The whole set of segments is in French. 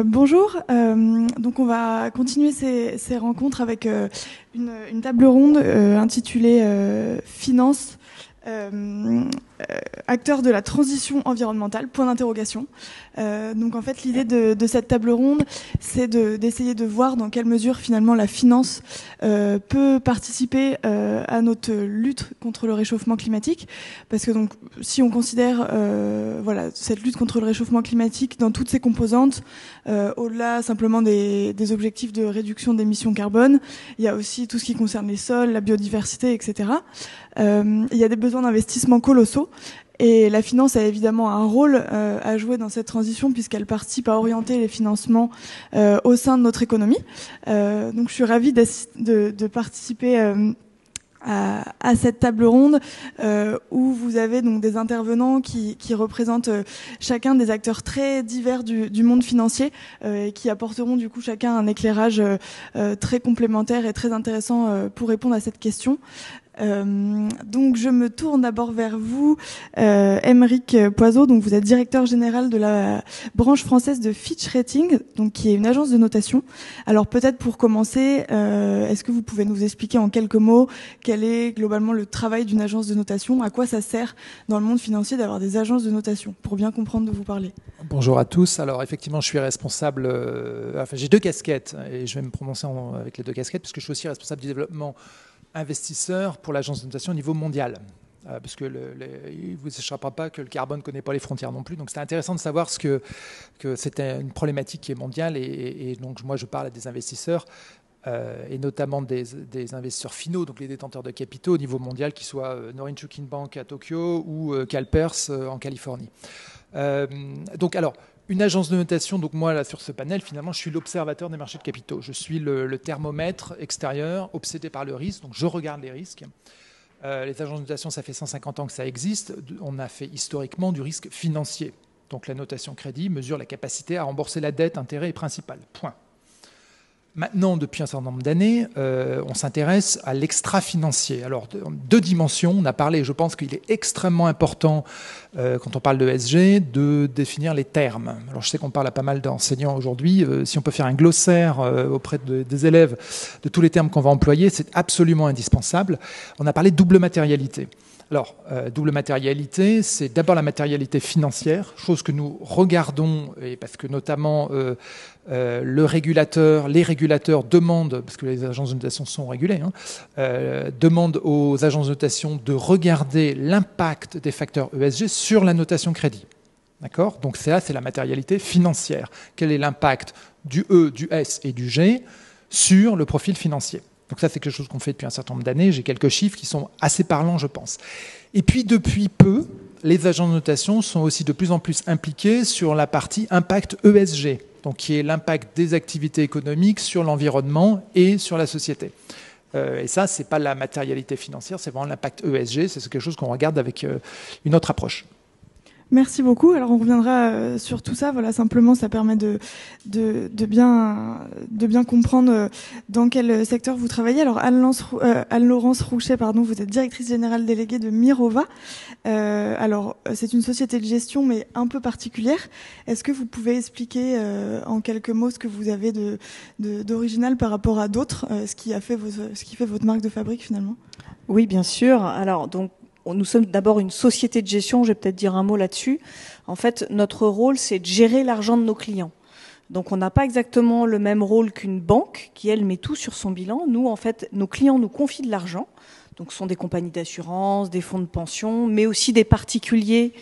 Bonjour, donc on va continuer ces rencontres avec une table ronde intitulée Finance, acteurs de la transition environnementale, point d'interrogation. Donc en fait l'idée de cette table ronde, c'est d'essayer de voir dans quelle mesure finalement la finance peut participer à notre lutte contre le réchauffement climatique, parce que donc si on considère voilà, cette lutte contre le réchauffement climatique dans toutes ses composantes, au-delà simplement des objectifs de réduction d'émissions carbone, il y a aussi tout ce qui concerne les sols, la biodiversité, etc. Il y a des besoins d'investissement colossaux. Et la finance a évidemment un rôle à jouer dans cette transition puisqu'elle participe à orienter les financements au sein de notre économie. Donc je suis ravie de participer à cette table ronde où vous avez donc des intervenants qui représentent chacun des acteurs très divers du monde financier et qui apporteront du coup chacun un éclairage très complémentaire et très intéressant pour répondre à cette question. Donc je me tourne d'abord vers vous, Aymeric Poiseau. Donc vous êtes directeur général de la branche française de Fitch Ratings, donc qui est une agence de notation. Alors peut-être pour commencer, est-ce que vous pouvez nous expliquer en quelques mots quel est globalement le travail d'une agence de notation, à quoi ça sert dans le monde financier d'avoir des agences de notation, pour bien comprendre de vous parler. Bonjour à tous. Alors effectivement, je suis responsable. J'ai deux casquettes et je vais me prononcer avec les deux casquettes puisque je suis aussi responsable du développement investisseur pour l'agence de notation au niveau mondial. Parce que il ne vous échappera pas que le carbone ne connaît pas les frontières non plus. Donc c'était intéressant de savoir que c'était une problématique qui est mondiale. Et donc moi, je parle à des investisseurs, et notamment des investisseurs finaux, donc les détenteurs de capitaux au niveau mondial, qui soient Norinchukin Bank à Tokyo ou CalPERS en Californie. Donc alors, une agence de notation, donc moi là sur ce panel, finalement je suis l'observateur des marchés de capitaux. Je suis le thermomètre extérieur, obsédé par le risque, donc je regarde les risques. Les agences de notation, ça fait 150 ans que ça existe. On a fait historiquement du risque financier. Donc la notation crédit mesure la capacité à rembourser la dette, intérêt et principal. Point. Maintenant, depuis un certain nombre d'années, on s'intéresse à l'extra-financier. Alors, deux dimensions. On a parlé, je pense qu'il est extrêmement important, quand on parle de ESG, de définir les termes. Alors, je sais qu'on parle à pas mal d'enseignants aujourd'hui. Si on peut faire un glossaire auprès des élèves de tous les termes qu'on va employer, c'est absolument indispensable. On a parlé de double matérialité. Alors, double matérialité, c'est d'abord la matérialité financière, chose que nous regardons, et parce que notamment les régulateurs demandent, parce que les agences de notation sont régulées, demandent aux agences de notation de regarder l'impact des facteurs ESG sur la notation crédit. D'accord ? Donc ça, c'est la matérialité financière. Quel est l'impact du E, du S et du G sur le profil financier ? Donc ça, c'est quelque chose qu'on fait depuis un certain nombre d'années. J'ai quelques chiffres qui sont assez parlants, je pense. Et puis, depuis peu, les agences de notation sont aussi de plus en plus impliqués sur la partie impact ESG, donc qui est l'impact des activités économiques sur l'environnement et sur la société. Et ça, ce n'est pas la matérialité financière, c'est vraiment l'impact ESG. C'est quelque chose qu'on regarde avec une autre approche. Merci beaucoup. Alors on reviendra sur tout ça. Voilà, simplement, ça permet de bien comprendre dans quel secteur vous travaillez. Alors Anne-Laurence Rouchet, vous êtes directrice générale déléguée de Mirova. Alors c'est une société de gestion, mais un peu particulière. Est-ce que vous pouvez expliquer en quelques mots ce que vous avez d'original par rapport à d'autres, ce qui fait votre marque de fabrique finalement? Oui, bien sûr. Alors donc, nous sommes d'abord une société de gestion, je vais peut-être dire un mot là-dessus. En fait, notre rôle, c'est de gérer l'argent de nos clients. Donc, on n'a pas exactement le même rôle qu'une banque qui, elle, met tout sur son bilan. Nous, en fait, nos clients nous confient de l'argent. Donc, ce sont des compagnies d'assurance, des fonds de pension, mais aussi des particuliers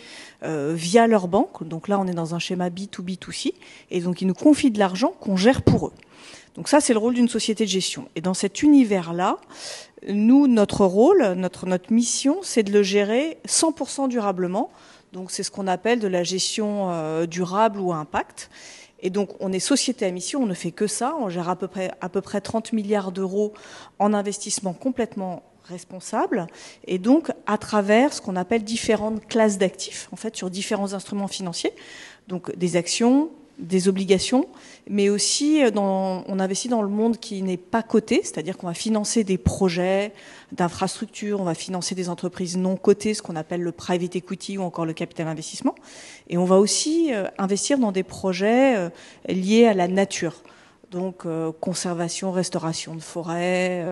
via leur banque. Donc là, on est dans un schéma B2B2C. Et donc, ils nous confient de l'argent qu'on gère pour eux. Donc ça, c'est le rôle d'une société de gestion. Et dans cet univers-là, nous, notre rôle, notre mission, c'est de le gérer 100% durablement. Donc c'est ce qu'on appelle de la gestion durable ou à impact. Et donc on est société à mission, on ne fait que ça. On gère à peu près 30 milliards d'euros en investissement complètement responsable. Et donc à travers ce qu'on appelle différentes classes d'actifs, en fait, sur différents instruments financiers. Donc des actions, des obligations, mais aussi on investit dans le monde qui n'est pas coté, c'est-à-dire qu'on va financer des projets d'infrastructure, on va financer des entreprises non cotées, ce qu'on appelle le private equity ou encore le capital investissement, et on va aussi investir dans des projets liés à la nature. Donc conservation, restauration de forêts,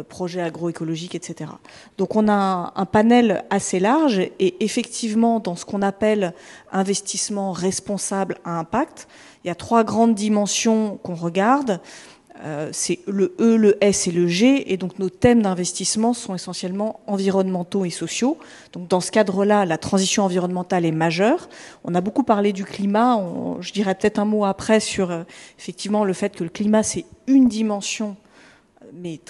projets agroécologiques, etc. Donc on a un panel assez large et effectivement dans ce qu'on appelle investissement responsable à impact, il y a 3 grandes dimensions qu'on regarde. C'est le E, le S et le G, et donc nos thèmes d'investissement sont essentiellement environnementaux et sociaux. Donc dans ce cadre-là, la transition environnementale est majeure. On a beaucoup parlé du climat, je dirais peut-être un mot après sur effectivement le fait que le climat c'est une dimension, mais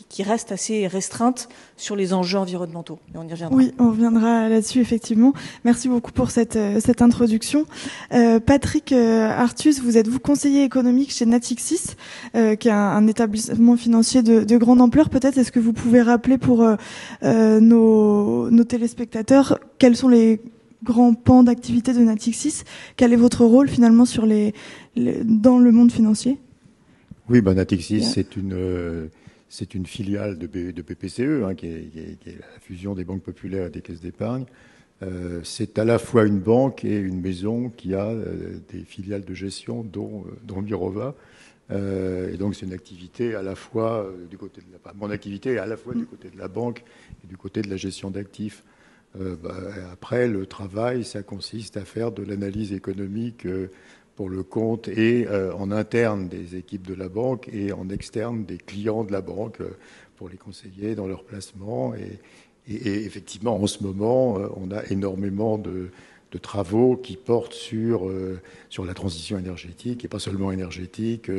qui reste assez restreinte sur les enjeux environnementaux. Et on y reviendra. Oui, on reviendra là-dessus, effectivement. Merci beaucoup pour cette introduction. Patrick Artus, vous êtes conseiller économique chez Natixis, qui est un établissement financier de grande ampleur. Peut-être est-ce que vous pouvez rappeler pour nos téléspectateurs quels sont les grands pans d'activité de Natixis? Quel est votre rôle finalement dans le monde financier? Oui, Natixis, c'est une filiale de BPCE, qui est la fusion des banques populaires et des caisses d'épargne. C'est à la fois une banque et une maison qui a des filiales de gestion, dont Mirova. Et donc c'est une activité à la fois du côté de mon activité est à la fois du côté de la banque et du côté de la gestion d'actifs. Après, le travail, ça consiste à faire de l'analyse économique pour le compte et en interne des équipes de la banque et en externe des clients de la banque pour les conseiller dans leur placement. Et effectivement, en ce moment, on a énormément de travaux qui portent sur la transition énergétique, et pas seulement énergétique,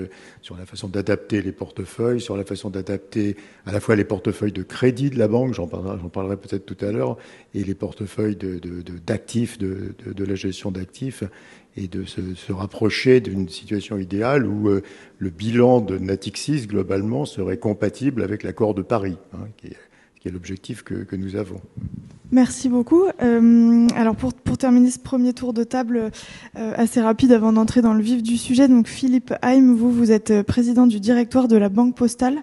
sur la façon d'adapter les portefeuilles, sur la façon d'adapter à la fois les portefeuilles de crédit de la banque, j'en parlerai peut-être tout à l'heure, et les portefeuilles d'actifs, de la gestion d'actifs, et de se rapprocher d'une situation idéale où le bilan de Natixis, globalement, serait compatible avec l'accord de Paris, qui est l'objectif que nous avons. Merci beaucoup. Alors pour terminer ce premier tour de table assez rapide avant d'entrer dans le vif du sujet, donc Philippe Heim, vous êtes président du directoire de la Banque Postale.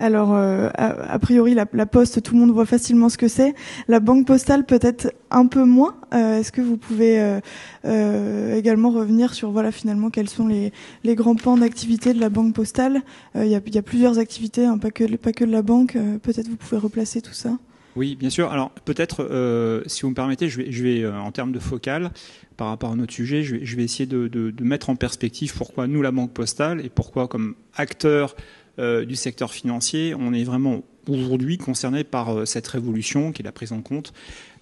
Alors a priori la Poste, tout le monde voit facilement ce que c'est. La Banque Postale peut-être un peu moins. Est-ce que vous pouvez également revenir sur finalement quels sont les grands pans d'activité de la Banque Postale? Il y a plusieurs activités, pas que de la banque. Peut-être vous pouvez replacer tout ça. Oui, bien sûr. Alors peut-être, si vous me permettez, je vais en termes de focale, par rapport à notre sujet, je vais essayer de mettre en perspective pourquoi nous, la Banque Postale, et pourquoi comme acteur du secteur financier, on est vraiment aujourd'hui concerné par cette révolution qui est la prise en compte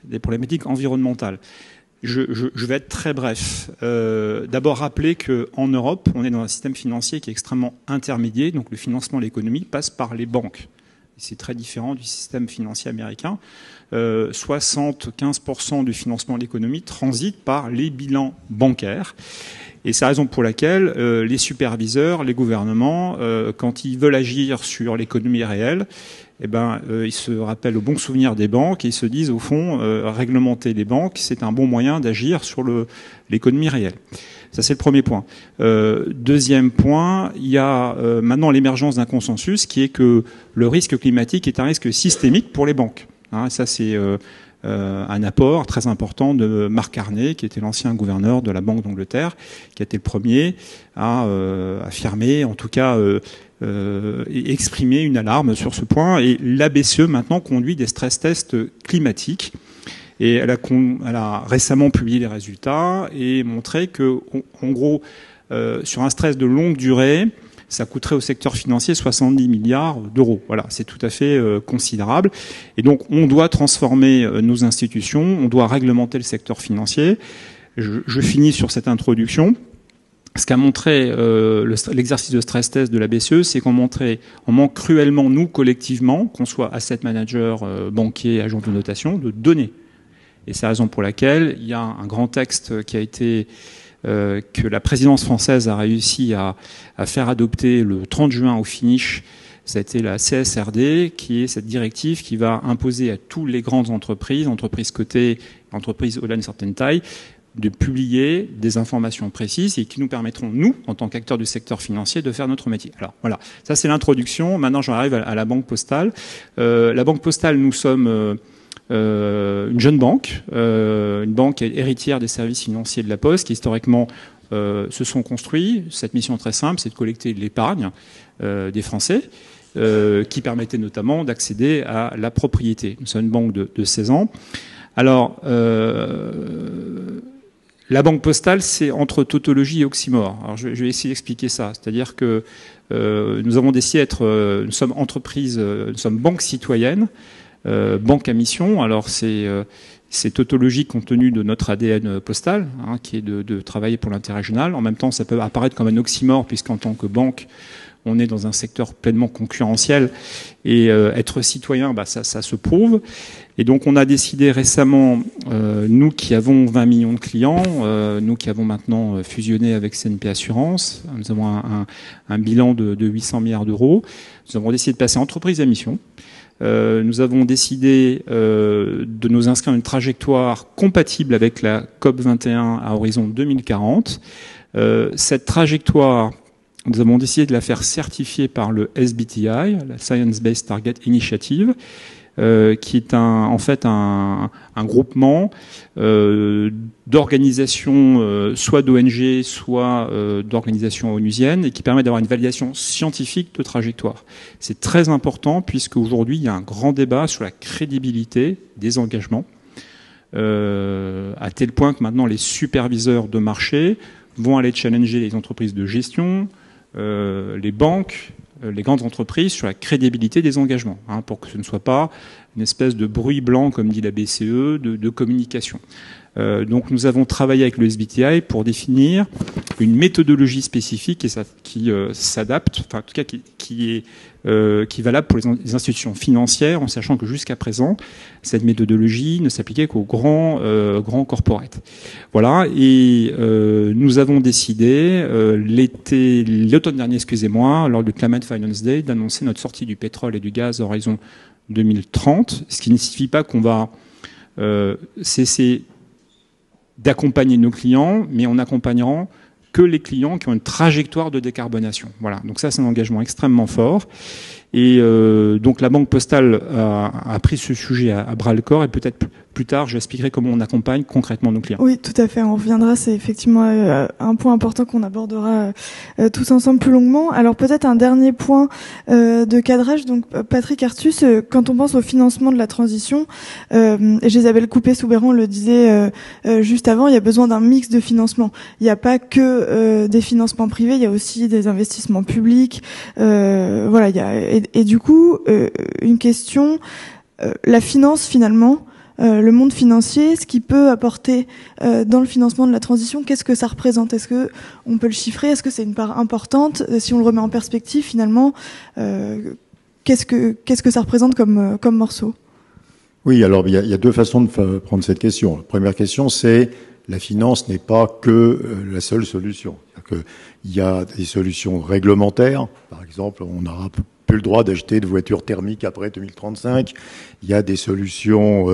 des problématiques environnementales. Je vais être très bref. D'abord rappeler qu'en Europe, on est dans un système financier qui est extrêmement intermédiaire, donc le financement de l'économie passe par les banques. C'est très différent du système financier américain. 75% du financement de l'économie transite par les bilans bancaires. Et c'est la raison pour laquelle les superviseurs, les gouvernements, quand ils veulent agir sur l'économie réelle, ils se rappellent au bon souvenir des banques et ils se disent, au fond, réglementer les banques, c'est un bon moyen d'agir sur l'économie réelle. Ça, c'est le premier point. Deuxième point, il y a maintenant l'émergence d'un consensus qui est que le risque climatique est un risque systémique pour les banques. Ça, c'est un apport très important de Mark Carney, qui était l'ancien gouverneur de la Banque d'Angleterre, qui a été le premier à affirmer, en tout cas exprimer une alarme sur ce point. Et la BCE maintenant conduit des stress tests climatiques. Et elle a récemment publié les résultats et montré que, en gros, sur un stress de longue durée, ça coûterait au secteur financier 70 milliards d'euros. Voilà, c'est tout à fait considérable. Et donc, on doit transformer nos institutions, on doit réglementer le secteur financier. Je finis sur cette introduction. Ce qu'a montré l'exercice de stress test de la BCE, c'est qu'on manque cruellement, nous, collectivement, qu'on soit asset manager, banquier, agent de notation, de données. Et c'est la raison pour laquelle il y a un grand texte qui a été que la présidence française a réussi à faire adopter le 30 juin au finish. Ça a été la CSRD, qui est cette directive qui va imposer à toutes les grandes entreprises cotées, entreprises au-delà d'une certaine taille, de publier des informations précises et qui nous permettront, nous, en tant qu'acteurs du secteur financier, de faire notre métier. Alors voilà, ça c'est l'introduction. Maintenant, j'en arrive à la Banque Postale. La Banque Postale, nous sommes une jeune banque, une banque héritière des services financiers de la Poste, qui historiquement se sont construits. Cette mission très simple, c'est de collecter l'épargne des Français, qui permettait notamment d'accéder à la propriété. Nous sommes une banque de 16 ans. Alors, la Banque Postale, c'est entre tautologie et oxymore. Alors, je vais essayer d'expliquer ça. C'est-à-dire que nous avons décidé d'être, nous sommes entreprise, nous sommes banque citoyenne, banque à mission. Alors, c'est tautologique compte tenu de notre ADN postal, hein, qui est de travailler pour l'intérêt général. En même temps, ça peut apparaître comme un oxymore, puisqu'en tant que banque, on est dans un secteur pleinement concurrentiel et être citoyen, ça se prouve. Et donc on a décidé récemment, nous qui avons 20 millions de clients, nous qui avons maintenant fusionné avec CNP Assurance, nous avons un bilan de 800 milliards d'euros, nous avons décidé de passer entreprise à mission. Nous avons décidé de nous inscrire dans une trajectoire compatible avec la COP21 à horizon 2040. Cette trajectoire, nous avons décidé de la faire certifier par le SBTI, la Science Based Target Initiative, qui est en fait un groupement d'organisations, soit d'ONG, soit d'organisations onusiennes, et qui permet d'avoir une validation scientifique de trajectoire. C'est très important puisque aujourd'hui il y a un grand débat sur la crédibilité des engagements, à tel point que maintenant les superviseurs de marché vont aller challenger les entreprises de gestion, les banques, les grandes entreprises sur la crédibilité des engagements, hein, pour que ce ne soit pas une espèce de bruit blanc, comme dit la BCE, de communication. Donc nous avons travaillé avec le SBTI pour définir une méthodologie spécifique et qui s'adapte, enfin en tout cas qui est valable pour les institutions financières, en sachant que jusqu'à présent cette méthodologie ne s'appliquait qu'aux grands corporates. Voilà, et nous avons décidé l'automne dernier, lors du Climate Finance Day, d'annoncer notre sortie du pétrole et du gaz à horizon 2030, ce qui ne signifie pas qu'on va cesser d'accompagner nos clients, mais on n'accompagnera que les clients qui ont une trajectoire de décarbonation. Voilà, donc ça c'est un engagement extrêmement fort. Et donc la Banque Postale a pris ce sujet à bras-le-corps, et peut-être plus tard j'expliquerai comment on accompagne concrètement nos clients. Oui, tout à fait, on reviendra, c'est effectivement un point important qu'on abordera tous ensemble plus longuement. Alors peut-être un dernier point de cadrage. Donc Patrick Artus, quand on pense au financement de la transition, Isabelle Coupé-Soubeyran le disait juste avant, il y a besoin d'un mix de financement. Il n'y a pas que des financements privés, il y a aussi des investissements publics. Voilà, il y a et du coup, une question, la finance finalement, le monde financier, ce qui peut apporter dans le financement de la transition, qu'est-ce que ça représente? Est-ce que on peut le chiffrer? Est-ce que c'est une part importante? Si on le remet en perspective, finalement, qu'est-ce que ça représente comme morceau? Oui, alors il y a deux façons de prendre cette question. La première question, c'est la finance n'est pas que la seule solution. Il y a des solutions réglementaires. Par exemple, on n'aura plus le droit d'acheter de voitures thermiques après 2035. Il y a des solutions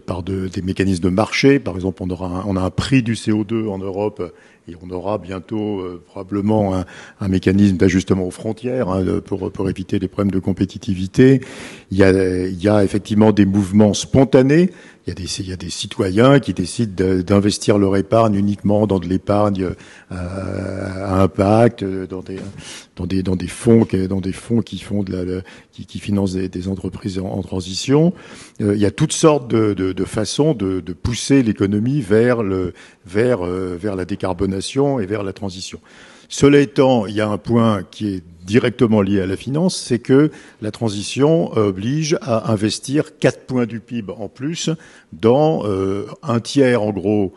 par des mécanismes de marché. Par exemple, on a un prix du CO2 en Europe, et on aura bientôt probablement un mécanisme d'ajustement aux frontières, hein, pour éviter les problèmes de compétitivité. Il y a effectivement des mouvements spontanés. Il y a des citoyens qui décident d'investir leur épargne uniquement dans de l'épargne à impact, dans des fonds qui font qui financent des entreprises en transition. Il y a toutes sortes de façons de pousser l'économie vers la décarbonation et vers la transition. Cela étant, il y a un point qui est directement lié à la finance, c'est que la transition oblige à investir 4 points du PIB en plus dans un tiers, en gros,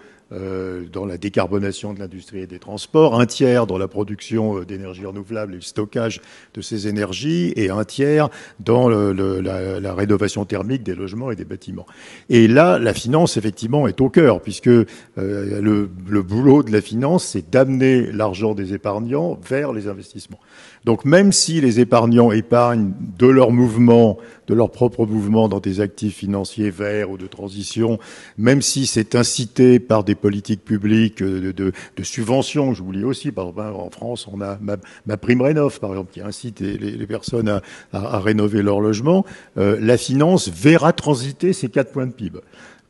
dans la décarbonation de l'industrie et des transports, un tiers dans la production d'énergie renouvelable et le stockage de ces énergies, et un tiers dans la rénovation thermique des logements et des bâtiments. Et là, la finance, effectivement, est au cœur, puisque le boulot de la finance, c'est d'amener l'argent des épargnants vers les investissements. Donc même si les épargnants épargnent de leur mouvement de leur propre mouvement dans des actifs financiers verts ou de transition, même si c'est incité par des politiques publiques de subventions. J'oublie aussi, par exemple, en France, on a ma prime rénov, par exemple, qui incite les personnes à rénover leur logement. La finance verra transiter ces 4 points de PIB.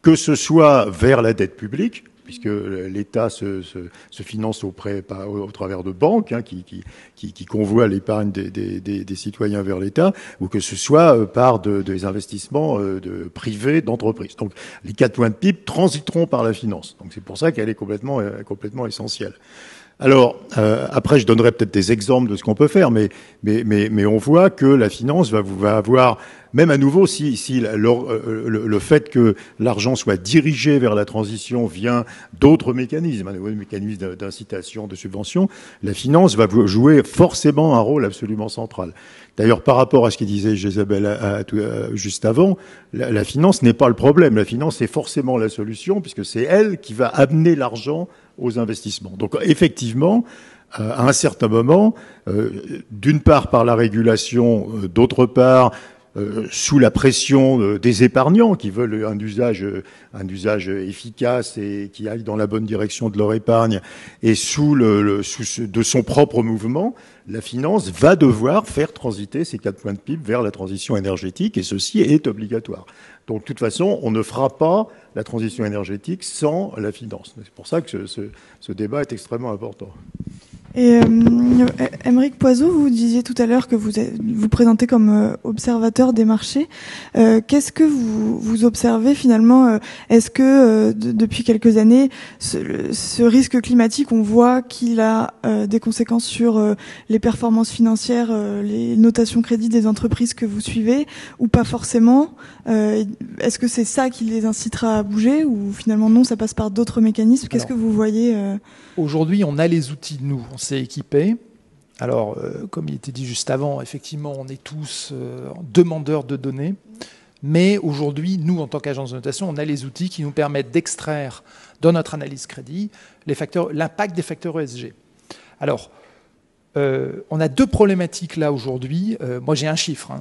Que ce soit vers la dette publique, puisque l'État se finance au travers de banques qui convoient l'épargne des citoyens vers l'État, ou que ce soit par des investissements privés d'entreprises. Donc les 4 points de PIB transiteront par la finance. Donc c'est pour ça qu'elle est complètement essentielle. Alors, après, je donnerai peut-être des exemples de ce qu'on peut faire, mais on voit que la finance va avoir, même à nouveau, si le fait que l'argent soit dirigé vers la transition vient d'autres mécanismes, des mécanismes d'incitation, de subvention, la finance va jouer forcément un rôle absolument central. D'ailleurs, par rapport à ce que disait Isabelle juste avant, la finance n'est pas le problème. La finance est forcément la solution, puisque c'est elle qui va amener l'argent aux investissements. Donc effectivement, à un certain moment, d'une part par la régulation, d'autre part sous la pression des épargnants qui veulent un usage efficace et qui aille dans la bonne direction de leur épargne, et de son propre mouvement, la finance va devoir faire transiter ces 4 points de PIB vers la transition énergétique, et ceci est obligatoire. Donc, de toute façon, on ne fera pas la transition énergétique sans la finance. C'est pour ça que ce débat est extrêmement important. Et Aymeric Poiseau, vous disiez tout à l'heure que vous présentez comme observateur des marchés. Qu'est-ce que vous observez finalement? Est-ce que depuis quelques années, ce risque climatique, on voit qu'il a des conséquences sur les performances financières, les notations crédit des entreprises que vous suivez, ou pas forcément? Est-ce que c'est ça qui les incitera à bouger, ou finalement non, ça passe par d'autres mécanismes? Qu'est-ce que vous voyez? Aujourd'hui, on a les outils, nous, on s'est équipés. Alors, comme il était dit juste avant, effectivement, on est tous demandeurs de données. Mais aujourd'hui, nous, en tant qu'agence de notation, on a les outils qui nous permettent d'extraire dans notre analyse crédit l'impact des facteurs ESG. Alors, on a 2 problématiques là aujourd'hui. Moi, j'ai un chiffre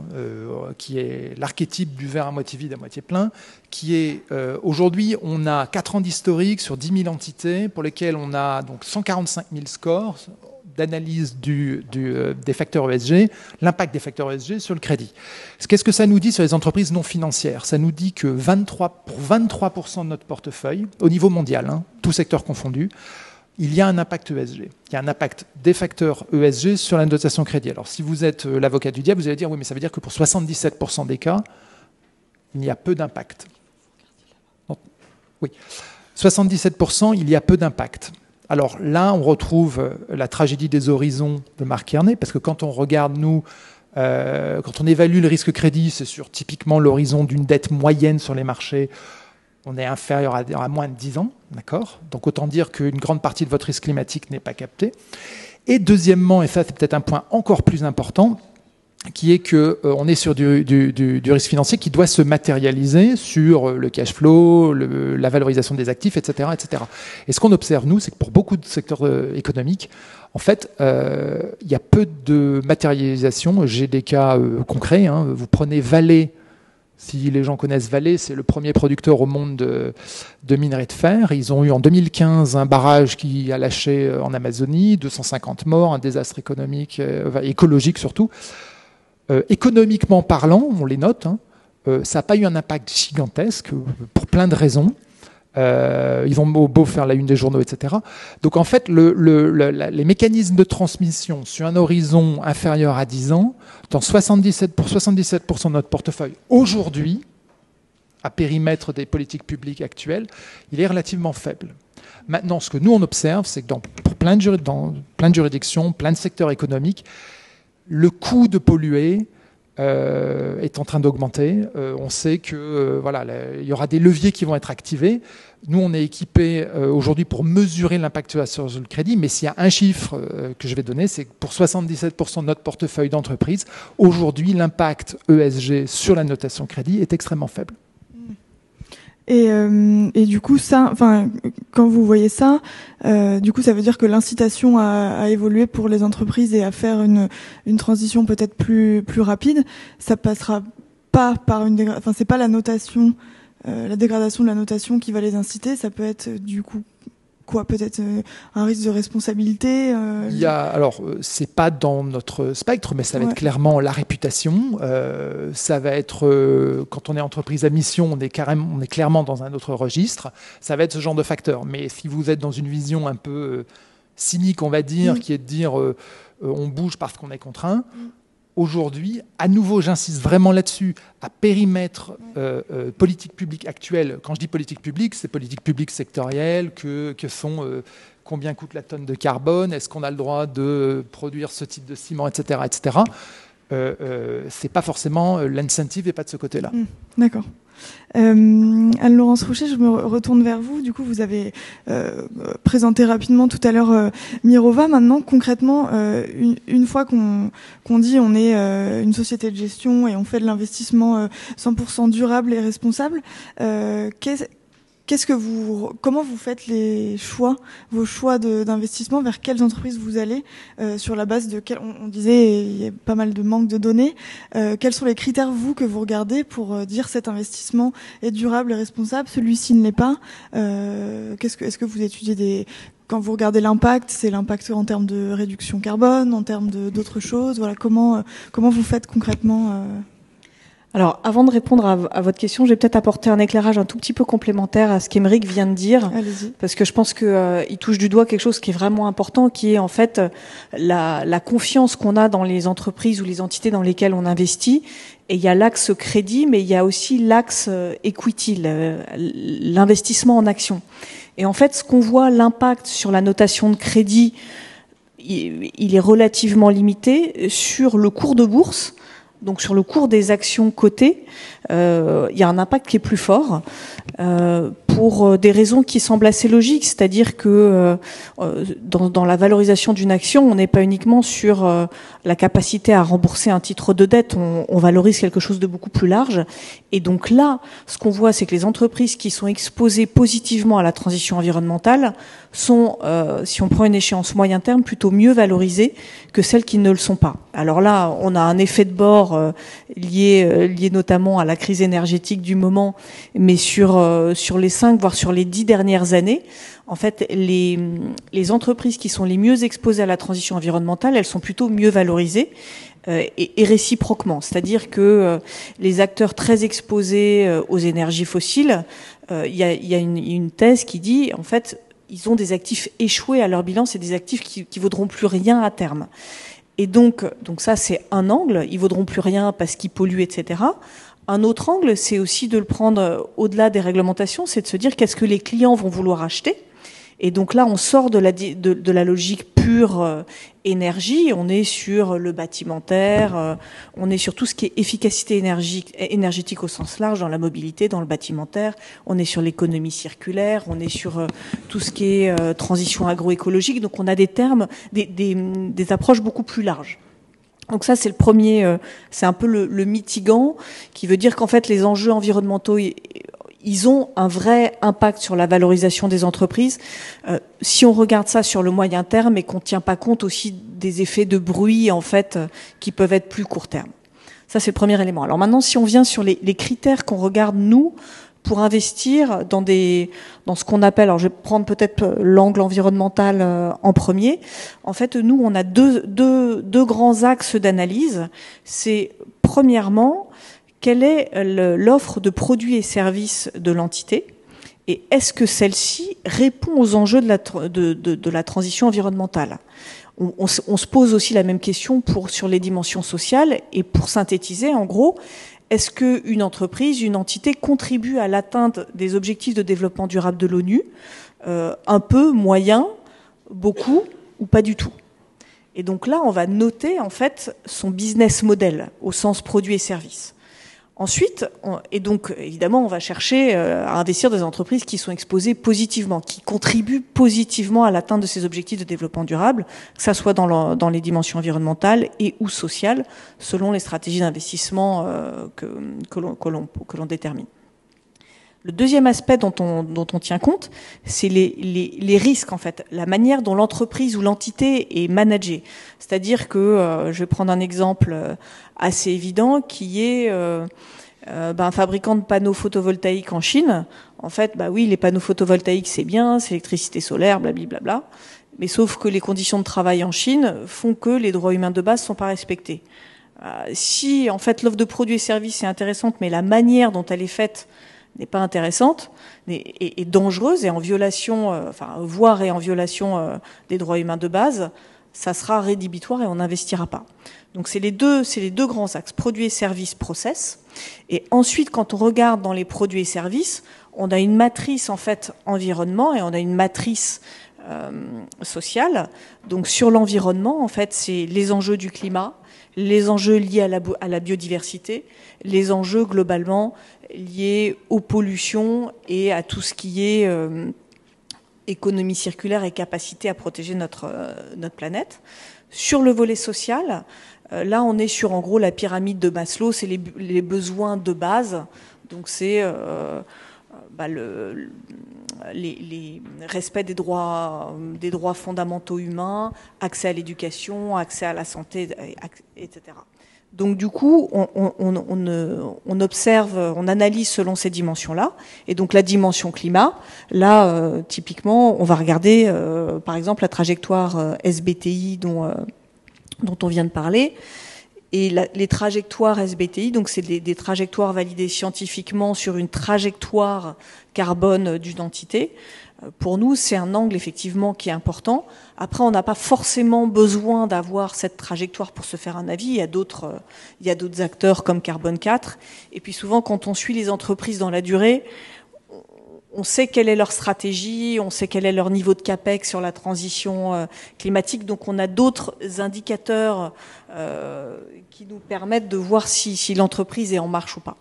qui est l'archétype du verre à moitié vide, à moitié plein, qui est aujourd'hui, on a 4 ans d'historique sur 10 000 entités pour lesquelles on a donc 145 000 scores d'analyse des facteurs ESG, l'impact des facteurs ESG sur le crédit. Qu'est-ce que ça nous dit sur les entreprises non financières? Ça nous dit que pour 23% de notre portefeuille, au niveau mondial, tout secteur confondu, il y a un impact ESG. Il y a un impact des facteurs ESG sur la notation crédit. Alors, si vous êtes l'avocat du diable, vous allez dire, oui, mais ça veut dire que pour 77% des cas, il y a peu d'impact. Oui, 77%, il y a peu d'impact. Alors là, on retrouve la tragédie des horizons de Marc Kearney, parce que quand on regarde, nous, quand on évalue le risque crédit, c'est sur typiquement l'horizon d'une dette moyenne sur les marchés. On est inférieur à moins de 10 ans, d'accord? Donc autant dire qu'une grande partie de votre risque climatique n'est pas captée. Et deuxièmement, et ça c'est peut-être un point encore plus important, qui est qu'on est sur du risque financier qui doit se matérialiser sur le cash flow, la valorisation des actifs, etc., etc. Et ce qu'on observe, nous, c'est que pour beaucoup de secteurs économiques, en fait, il y a peu de matérialisation. J'ai des cas concrets. Vous prenez Vale. Si les gens connaissent Vale, c'est le premier producteur au monde de minerais de fer. Ils ont eu en 2015 un barrage qui a lâché en Amazonie, 250 morts, un désastre économique, écologique surtout. Économiquement parlant, on les note, ça n'a pas eu un impact gigantesque pour plein de raisons. Ils ont beau faire la une des journaux, etc. Donc en fait, les mécanismes de transmission sur un horizon inférieur à 10 ans, pour 77% de notre portefeuille aujourd'hui, à périmètre des politiques publiques actuelles, il est relativement faible. Maintenant, ce que nous on observe, c'est que dans plein de juridictions, plein de secteurs économiques, le coût de polluer est en train d'augmenter. On sait que il y aura des leviers qui vont être activés. Nous, on est équipés aujourd'hui pour mesurer l'impact sur le crédit, mais s'il y a un chiffre que je vais donner, c'est que pour 77% de notre portefeuille d'entreprise, aujourd'hui, l'impact ESG sur la notation crédit est extrêmement faible. Et du coup, quand vous voyez ça, du coup, ça veut dire que l'incitation à évoluer pour les entreprises et à faire une transition peut-être plus rapide, ça passera pas par c'est pas la notation, la dégradation de la notation qui va les inciter. Ça peut être du coup quoi, peut-être un risque de responsabilité. Alors c'est pas dans notre spectre, mais ça va être clairement la réputation. Ça va être quand on est entreprise à mission, on est clairement dans un autre registre. Ça va être ce genre de facteur. Mais si vous êtes dans une vision un peu cynique, on va dire, qui est de dire on bouge parce qu'on est contraint. Aujourd'hui, à nouveau, j'insiste vraiment là-dessus, à périmètre politique publique actuelle. Quand je dis politique publique, c'est politique publique sectorielle, que sont combien coûte la tonne de carbone, est-ce qu'on a le droit de produire ce type de ciment, etc. etc. C'est pas forcément l'incentive et pas de ce côté-là. D'accord. Anne-Laurence Rouchet, je me retourne vers vous. Du coup, vous avez présenté rapidement tout à l'heure Mirova. Maintenant, concrètement, une fois qu'on dit on est une société de gestion et on fait de l'investissement 100% durable et responsable, comment vous faites vos choix d'investissement, vers quelles entreprises vous allez, sur la base de on disait il y a pas mal de manque de données. Quels sont les critères que vous regardez pour dire cet investissement est durable et responsable, celui-ci ne l'est pas. Est-ce que vous étudiez quand vous regardez l'impact, c'est l'impact en termes de réduction carbone, en termes d'autres choses. Voilà, comment vous faites concrètement Alors, avant de répondre à votre question, je vais peut-être apporter un éclairage un tout petit peu complémentaire à ce qu'Aymeric vient de dire. Allez-y. Parce que je pense il touche du doigt quelque chose qui est vraiment important, qui est en fait la confiance qu'on a dans les entreprises ou les entités dans lesquelles on investit. Et il y a l'axe crédit, mais il y a aussi l'axe equity, l'investissement en action. Et en fait, ce qu'on voit, l'impact sur la notation de crédit, il est relativement limité sur le cours de bourse. Donc sur le cours des actions cotées, il y a un impact qui est plus fort pour des raisons qui semblent assez logiques, c'est-à-dire que dans la valorisation d'une action, on n'est pas uniquement sur la capacité à rembourser un titre de dette, on valorise quelque chose de beaucoup plus large. Et donc là, ce qu'on voit, c'est que les entreprises qui sont exposées positivement à la transition environnementale sont, si on prend une échéance moyen terme, plutôt mieux valorisées que celles qui ne le sont pas. Alors là, on a un effet de bord lié notamment à la crise énergétique du moment, mais sur les 5 voire sur les 10 dernières années, en fait, les entreprises qui sont les mieux exposées à la transition environnementale, elles sont plutôt mieux valorisées et réciproquement. C'est-à-dire que les acteurs très exposés aux énergies fossiles, il y a une thèse qui dit, en fait, ils ont des actifs échoués à leur bilan, c'est des actifs qui vaudront plus rien à terme. Et donc ça, c'est un angle, ils vaudront plus rien parce qu'ils polluent, etc. Un autre angle, c'est aussi de le prendre au-delà des réglementations, c'est de se dire qu'est-ce que les clients vont vouloir acheter. Et donc là, on sort de la logique pure énergie, on est sur le bâtimentaire, on est sur tout ce qui est efficacité énergétique au sens large, dans la mobilité, dans le bâtimentaire, on est sur l'économie circulaire, on est sur tout ce qui est transition agroécologique, donc on a des termes, des approches beaucoup plus larges. Donc ça, c'est le premier, c'est un peu le mitigant, qui veut dire qu'en fait, les enjeux environnementaux, ils ont un vrai impact sur la valorisation des entreprises. Si on regarde ça sur le moyen terme et qu'on ne tient pas compte aussi des effets de bruit, en fait, qui peuvent être plus court terme. Ça, c'est le premier élément. Alors maintenant, si on vient sur les critères qu'on regarde, nous, pour investir dans ce qu'on appelle, alors je vais prendre peut-être l'angle environnemental en premier. En fait, nous, on a deux grands axes d'analyse. C'est, premièrement, quelle est l'offre de produits et services de l'entité et est-ce que celle-ci répond aux enjeux de la transition environnementale. On se pose aussi la même question sur les dimensions sociales et pour synthétiser, en gros, est-ce qu'une entreprise, une entité contribue à l'atteinte des objectifs de développement durable de l'ONU, un peu, moyen, beaucoup ou pas du tout. Et donc là, on va noter en fait son business model au sens produit et services. Ensuite, et donc évidemment, on va chercher à investir dans des entreprises qui sont exposées positivement, qui contribuent positivement à l'atteinte de ces objectifs de développement durable, que ça soit dans les dimensions environnementales et ou sociales, selon les stratégies d'investissement que l'on détermine. Le deuxième aspect dont on tient compte, c'est les risques, en fait, la manière dont l'entreprise ou l'entité est managée. C'est-à-dire que, je vais prendre un exemple assez évident, qui est un fabricant de panneaux photovoltaïques en Chine. En fait, oui, les panneaux photovoltaïques, c'est bien, c'est l'électricité solaire, blablabla. Mais sauf que les conditions de travail en Chine font que les droits humains de base ne sont pas respectés. Si, en fait, l'offre de produits et services est intéressante, mais la manière dont elle est faite n'est pas intéressante, est dangereuse et en violation, voire est en violation des droits humains de base, ça sera rédhibitoire et on n'investira pas. Donc c'est les deux grands axes, produits et services, process. Et ensuite, quand on regarde dans les produits et services, on a une matrice en fait environnement et on a une matrice sociale. Donc sur l'environnement, en fait, c'est les enjeux du climat, les enjeux liés à la biodiversité, les enjeux globalement liés aux pollutions et à tout ce qui est économie circulaire et capacité à protéger notre planète. Sur le volet social, là on est sur en gros la pyramide de Maslow, c'est les besoins de base. Donc c'est les respect des droits fondamentaux humains, accès à l'éducation, accès à la santé, etc. Donc du coup, on observe, on analyse selon ces dimensions-là. Et donc la dimension climat, là, typiquement, on va regarder, par exemple, la trajectoire SBTI dont on vient de parler. Et les trajectoires SBTI, donc c'est des trajectoires validées scientifiquement sur une trajectoire carbone d'une entité. Pour nous, c'est un angle effectivement qui est important. Après, on n'a pas forcément besoin d'avoir cette trajectoire pour se faire un avis. Il y a d'autres acteurs comme Carbone 4. Et puis souvent, quand on suit les entreprises dans la durée, on sait quelle est leur stratégie, on sait quel est leur niveau de capex sur la transition climatique. Donc on a d'autres indicateurs qui nous permettent de voir si l'entreprise est en marche ou pas.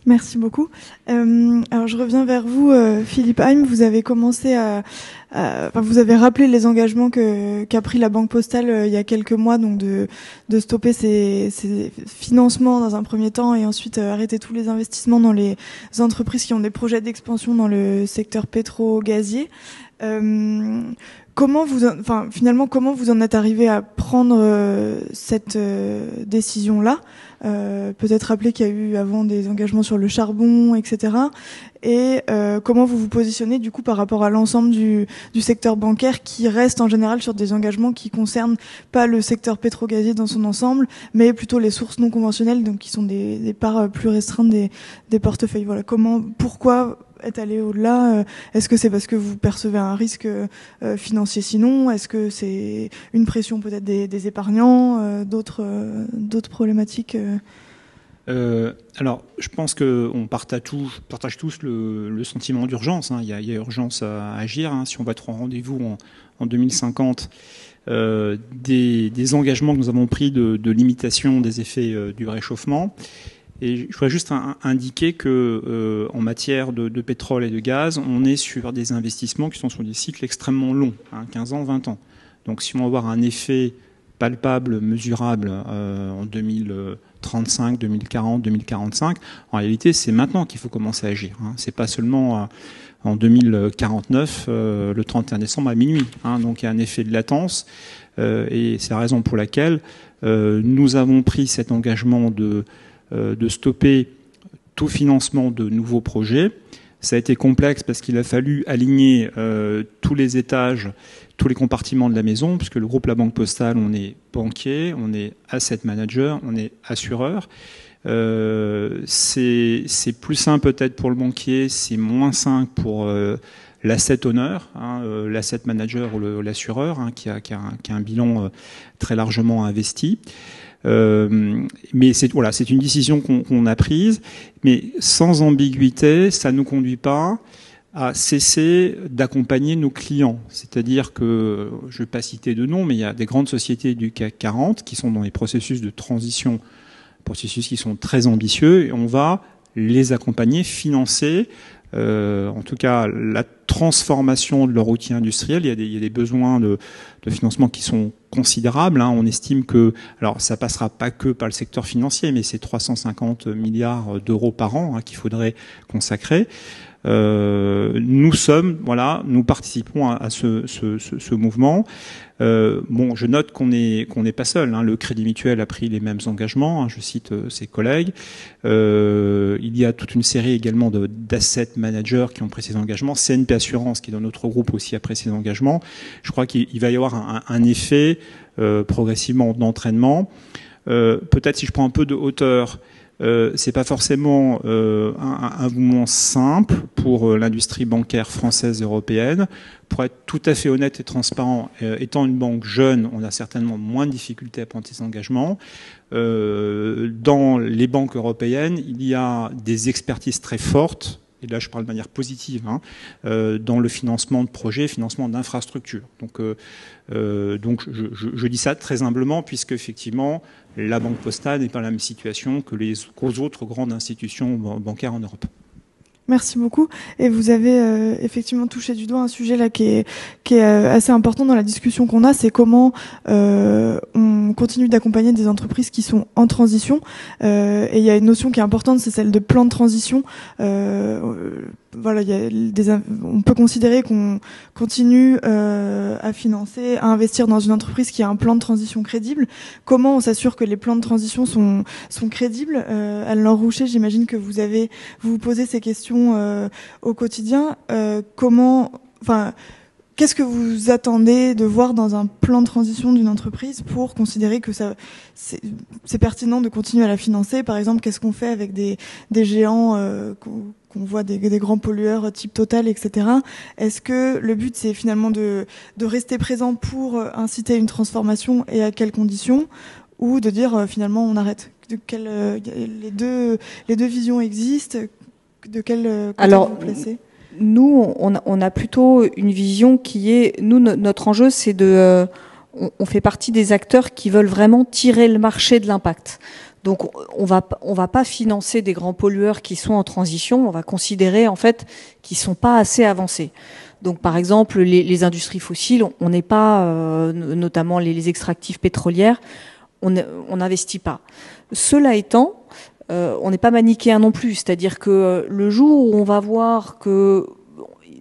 Merci beaucoup. Alors je reviens vers vous, Philippe Heim. Vous avez commencé vous avez rappelé les engagements qu'a pris la Banque Postale il y a quelques mois, donc de stopper ses financements dans un premier temps et ensuite arrêter tous les investissements dans les entreprises qui ont des projets d'expansion dans le secteur pétro-gazier. Comment vous en êtes arrivé à prendre cette décision-là? Peut-être rappeler qu'il y a eu avant des engagements sur le charbon, etc. Et comment vous vous positionnez du coup par rapport à l'ensemble du secteur bancaire qui reste en général sur des engagements qui concernent pas le secteur pétro-gazier dans son ensemble, mais plutôt les sources non conventionnelles, donc qui sont des parts plus restreintes des portefeuilles. Voilà, pourquoi est allé au-delà? Est-ce que c'est parce que vous percevez un risque financier sinon? Est-ce que c'est une pression peut-être des épargnants, d'autres problématiques? Alors, je pense qu'on partage tous le sentiment d'urgence. Il y a urgence à agir. Si on va être en rendez-vous en 2050, des engagements que nous avons pris de limitation des effets du réchauffement. Et je voudrais juste indiquer que en matière de pétrole et de gaz, on est sur des investissements qui sont sur des cycles extrêmement longs, 15 ans, 20 ans. Donc si on va avoir un effet palpable, mesurable en 2035, 2040, 2045, en réalité c'est maintenant qu'il faut commencer à agir. C'est pas seulement en 2049, le 31 décembre à minuit. Donc il y a un effet de latence et c'est la raison pour laquelle nous avons pris cet engagement de stopper tout financement de nouveaux projets. Ça a été complexe parce qu'il a fallu aligner tous les étages, tous les compartiments de la maison, puisque le groupe La Banque Postale, on est banquier, on est asset manager, on est assureur. C'est plus simple peut-être pour le banquier, c'est moins simple pour l'asset owner, l'asset manager ou l'assureur, qui a un bilan très largement investi. Mais c'est une décision qu'on a prise, mais sans ambiguïté, ça ne nous conduit pas à cesser d'accompagner nos clients. C'est-à-dire que, je ne vais pas citer de nom, mais il y a des grandes sociétés du CAC 40 qui sont dans les processus de transition, processus qui sont très ambitieux, et on va les accompagner, financer en tout cas la transformation de leur outil industriel. Il y a des besoins de financement qui sont considérables. On estime que, alors ça passera pas que par le secteur financier, mais c'est 350 milliards d'euros par an qu'il faudrait consacrer. Nous participons à ce mouvement. Je note qu'on n'est pas seul. Le Crédit Mutuel a pris les mêmes engagements. Je cite ses collègues. Il y a toute une série également d'asset managers qui ont pris ces engagements. CNP Assurance, qui est dans notre groupe aussi, a pris ces engagements. Je crois qu'il va y avoir un effet progressivement d'entraînement. Peut-être si je prends un peu de hauteur. C'est pas forcément un mouvement simple pour l'industrie bancaire française et européenne. Pour être tout à fait honnête et transparent, étant une banque jeune, on a certainement moins de difficultés à prendre ces engagements. Dans les banques européennes, il y a des expertises très fortes, et là je parle de manière positive, dans le financement de projets, financement d'infrastructures. Donc je dis ça très humblement, puisque effectivement la Banque Postale n'est pas dans la même situation que les autres grandes institutions bancaires en Europe. Merci beaucoup. Et vous avez effectivement touché du doigt un sujet là qui est assez important dans la discussion qu'on a, c'est comment on continue d'accompagner des entreprises qui sont en transition. Et il y a une notion qui est importante, c'est celle de plan de transition. Voilà, on peut considérer qu'on continue à financer, à investir dans une entreprise qui a un plan de transition crédible. Comment on s'assure que les plans de transition sont crédibles? Alain Rouchet, j'imagine que vous vous posez ces questions au quotidien. Qu'est-ce que vous attendez de voir dans un plan de transition d'une entreprise pour considérer que c'est pertinent de continuer à la financer? Par exemple, qu'est-ce qu'on fait avec des géants qu'on voit, des grands pollueurs type Total, etc. Est-ce que le but, c'est finalement de rester présent pour inciter une transformation, et à quelles conditions? Ou de dire finalement on arrête? Les deux visions existent. De quel côté vous placez? Nous, on a plutôt une vision qui est, notre enjeu, c'est on fait partie des acteurs qui veulent vraiment tirer le marché de l'impact. Donc, on va pas financer des grands pollueurs qui sont en transition. On va considérer, en fait, qu'ils sont pas assez avancés. Donc, par exemple, les industries fossiles, on n'est pas, notamment les extractifs pétrolières, on n'investit pas. Cela étant, on n'est pas manichéen non plus, c'est-à-dire que le jour où on va voir que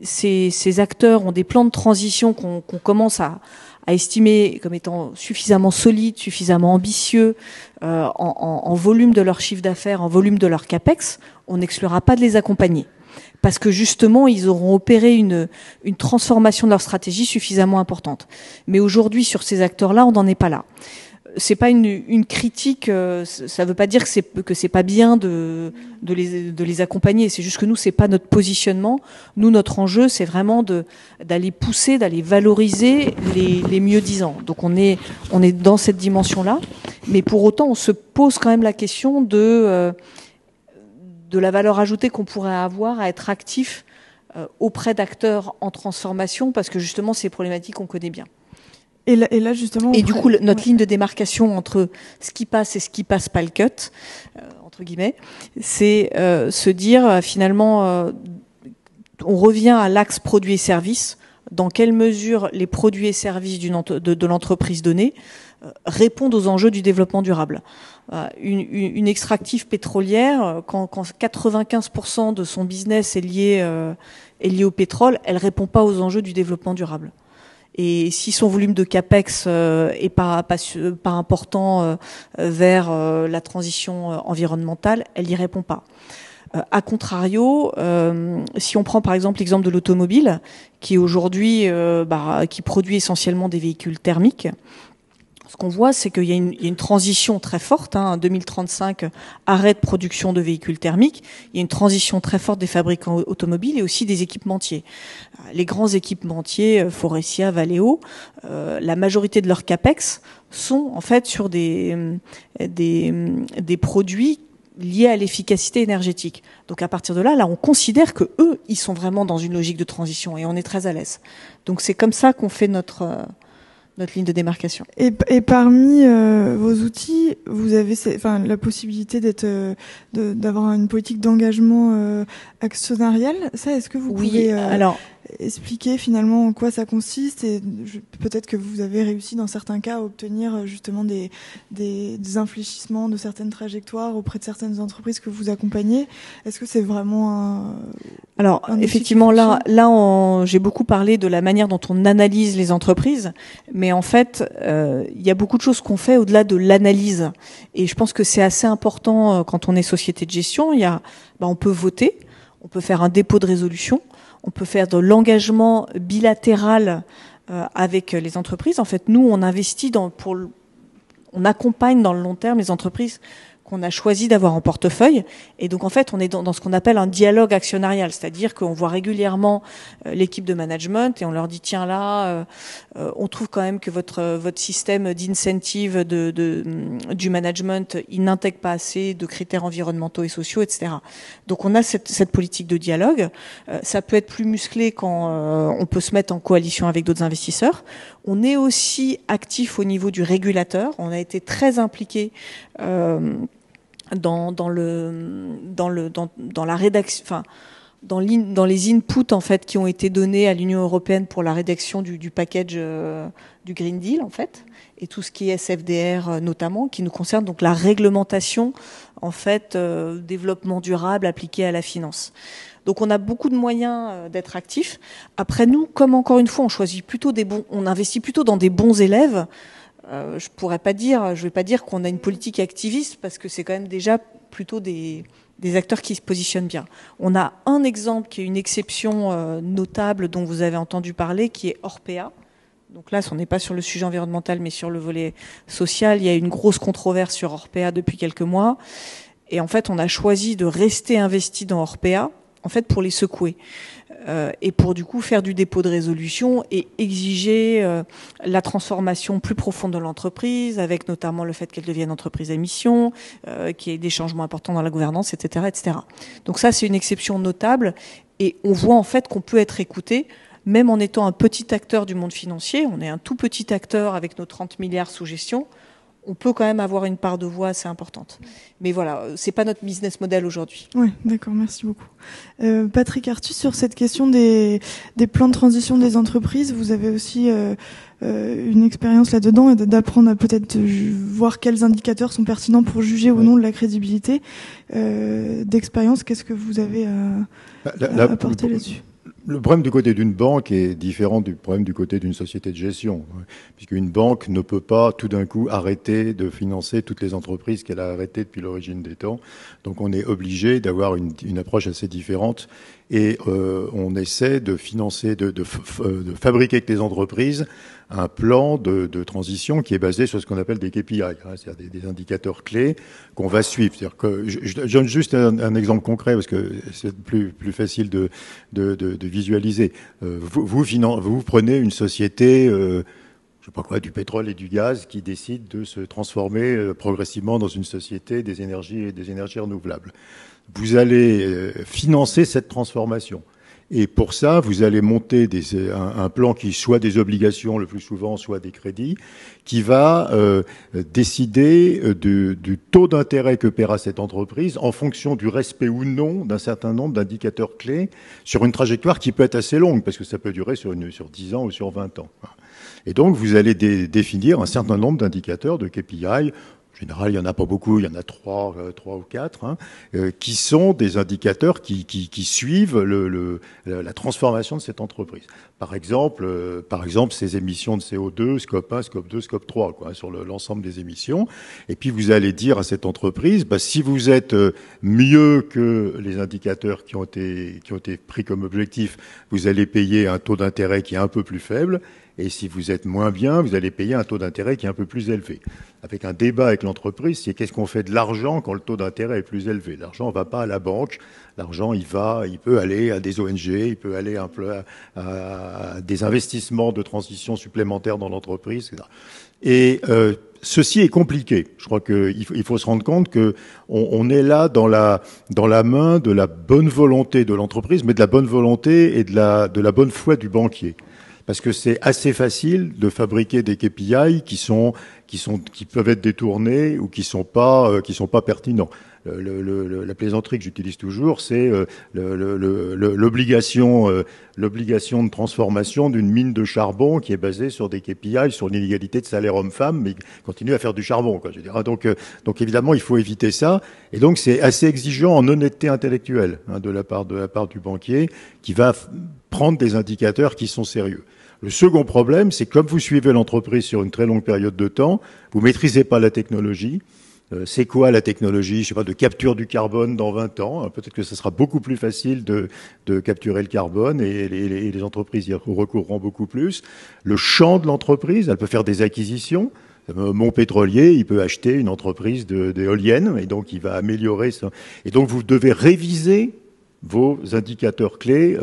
ces acteurs ont des plans de transition qu'on commence à estimer comme étant suffisamment solides, suffisamment ambitieux en volume de leur chiffre d'affaires, en volume de leur capex, on n'exclura pas de les accompagner. Parce que justement, ils auront opéré une transformation de leur stratégie suffisamment importante. Mais aujourd'hui, sur ces acteurs-là, on n'en est pas là. C'est pas une critique, ça veut pas dire que c'est pas bien de les accompagner. C'est juste que nous, c'est pas notre positionnement. Nous, notre enjeu, c'est vraiment d'aller pousser, d'aller valoriser les mieux-disants. Donc on est dans cette dimension-là, mais pour autant, on se pose quand même la question de la valeur ajoutée qu'on pourrait avoir à être actif auprès d'acteurs en transformation, parce que justement, c'est problématiques qu'on connaît bien. Et là justement. Et du coup, notre ligne de démarcation entre ce qui passe et ce qui passe pas le cut, entre guillemets, c'est se dire finalement, on revient à l'axe produits et services. Dans quelle mesure les produits et services de l'entreprise donnée répondent aux enjeux du développement durable. Une extractive pétrolière, quand 95% de son business est lié au pétrole, elle répond pas aux enjeux du développement durable. Et si son volume de capex est pas important vers la transition environnementale, elle y répond pas. A contrario, si on prend par exemple l'exemple de l'automobile, qui aujourd'hui qui produit essentiellement des véhicules thermiques, ce qu'on voit, c'est qu'il y a une transition très forte. En 2035, arrêt de production de véhicules thermiques. Il y a une transition très forte des fabricants automobiles et aussi des équipementiers. Les grands équipementiers, Faurecia, Valeo, la majorité de leurs capex sont en fait sur des produits liés à l'efficacité énergétique. Donc à partir de là, on considère que eux, ils sont vraiment dans une logique de transition et on est très à l'aise. Donc c'est comme ça qu'on fait notre notre ligne de démarcation. Et parmi vos outils, vous avez la possibilité d'avoir une politique d'engagement actionnarial. Ça, est-ce que vous pouvez expliquer finalement en quoi ça consiste, et peut-être que vous avez réussi dans certains cas à obtenir justement des infléchissements de certaines trajectoires auprès de certaines entreprises que vous accompagnez. Est-ce que c'est vraiment effectivement, là, j'ai beaucoup parlé de la manière dont on analyse les entreprises, mais en fait, il y a beaucoup de choses qu'on fait au-delà de l'analyse. Et je pense que c'est assez important quand on est société de gestion. On peut voter, on peut faire un dépôt de résolution, on peut faire de l'engagement bilatéral avec les entreprises. En fait, nous, on investit on accompagne dans le long terme les entreprises qu'on a choisi d'avoir en portefeuille. Et donc, en fait, on est dans ce qu'on appelle un dialogue actionnarial, c'est-à-dire qu'on voit régulièrement l'équipe de management et on leur dit, tiens, là, on trouve quand même que votre système d'incentive du management, il n'intègre pas assez de critères environnementaux et sociaux, etc. Donc, on a cette politique de dialogue. Ça peut être plus musclé quand on peut se mettre en coalition avec d'autres investisseurs. On est aussi actif au niveau du régulateur. On a été très impliqué dans la rédaction, dans les inputs en fait qui ont été donnés à l'Union européenne pour la rédaction du package du Green Deal en fait, et tout ce qui est SFDR notamment, qui nous concerne, donc la réglementation en fait développement durable appliqué à la finance. Donc on a beaucoup de moyens d'être actifs. Après nous, comme encore une fois, on investit plutôt dans des bons élèves. Je vais pas dire qu'on a une politique activiste, parce que c'est quand même déjà plutôt des acteurs qui se positionnent bien. On a un exemple qui est une exception notable dont vous avez entendu parler, qui est Orpea. Donc là, on n'est pas sur le sujet environnemental, mais sur le volet social. Il y a une grosse controverse sur Orpea depuis quelques mois. Et en fait, on a choisi de rester investi dans Orpea, en fait, pour les secouer. Et pour du coup faire du dépôt de résolution et exiger la transformation plus profonde de l'entreprise, avec notamment le fait qu'elle devienne entreprise à mission, qu'il y ait des changements importants dans la gouvernance, etc., etc. Donc ça, c'est une exception notable, et on voit en fait qu'on peut être écouté, même en étant un petit acteur du monde financier. On est un tout petit acteur avec nos 30 milliards sous gestion. On peut quand même avoir une part de voix assez importante. Mais voilà, c'est pas notre business model aujourd'hui. Oui, d'accord, merci beaucoup. Patrick Artus, sur cette question des plans de transition des entreprises, vous avez aussi une expérience là-dedans, et d'apprendre à peut-être voir quels indicateurs sont pertinents pour juger ou non de la crédibilité. D'expérience, qu'est-ce que vous avez à apporter là-dessus ? Le problème du côté d'une banque est différent du problème du côté d'une société de gestion, puisqu'une banque ne peut pas tout d'un coup arrêter de financer toutes les entreprises qu'elle a arrêtées depuis l'origine des temps. Donc on est obligé d'avoir une approche assez différente, et on essaie de financer, de fabriquer avec les entreprises un plan de transition qui est basé sur ce qu'on appelle des KPI, c'est-à-dire des indicateurs clés qu'on va suivre. C'est-à-dire que je donne juste un exemple concret, parce que c'est plus facile de visualiser. Vous prenez une société, je sais pas quoi, du pétrole et du gaz, qui décide de se transformer progressivement dans une société des énergies renouvelables. Vous allez financer cette transformation. Et pour ça, vous allez monter un plan qui soit des obligations le plus souvent, soit des crédits, qui va décider du taux d'intérêt que paiera cette entreprise en fonction du respect ou non d'un certain nombre d'indicateurs clés sur une trajectoire qui peut être assez longue, parce que ça peut durer sur 10 ans ou sur 20 ans. Et donc, vous allez définir un certain nombre d'indicateurs, de KPI. En général, il n'y en a pas beaucoup, il y en a 3 ou 4, qui sont des indicateurs qui suivent la transformation de cette entreprise. Par exemple, ces émissions de CO2, scope 1, scope 2, scope 3, sur l'ensemble des émissions. Et puis, vous allez dire à cette entreprise, si vous êtes mieux que les indicateurs qui ont été pris comme objectif, vous allez payer un taux d'intérêt qui est un peu plus faible. Et si vous êtes moins bien, vous allez payer un taux d'intérêt qui est un peu plus élevé. Avec un débat avec l'entreprise, c'est qu'est-ce qu'on fait de l'argent quand le taux d'intérêt est plus élevé. L'argent ne va pas à la banque. L'argent, il peut aller à des ONG, il peut aller un peu à des investissements de transition supplémentaires dans l'entreprise, etc. Et ceci est compliqué. Je crois qu'il faut se rendre compte que on est là dans la main de la bonne volonté de l'entreprise, mais de la bonne volonté et de la bonne foi du banquier. parce que c'est assez facile de fabriquer des KPI qui peuvent être détournés ou qui sont pas pertinents. La plaisanterie que j'utilise toujours, c'est l'obligation de transformation d'une mine de charbon qui est basée sur des KPI, sur l'inégalité de salaire homme-femme, mais continue à faire du charbon, quoi. Je veux dire. Donc évidemment, il faut éviter ça. Et donc c'est assez exigeant en honnêteté intellectuelle, hein, de la part du banquier, qui va prendre des indicateurs qui sont sérieux. Le second problème, c'est comme vous suivez l'entreprise sur une très longue période de temps, vous maîtrisez pas la technologie. C'est quoi la technologie, je sais pas, de capture du carbone dans 20 ans? Peut-être que ce sera beaucoup plus facile de capturer le carbone et les entreprises y recourront beaucoup plus. Le champ de l'entreprise, elle peut faire des acquisitions. Mon pétrolier, il peut acheter une entreprise d'éoliennes et donc il va améliorer ça. Et donc vous devez réviser vos indicateurs clés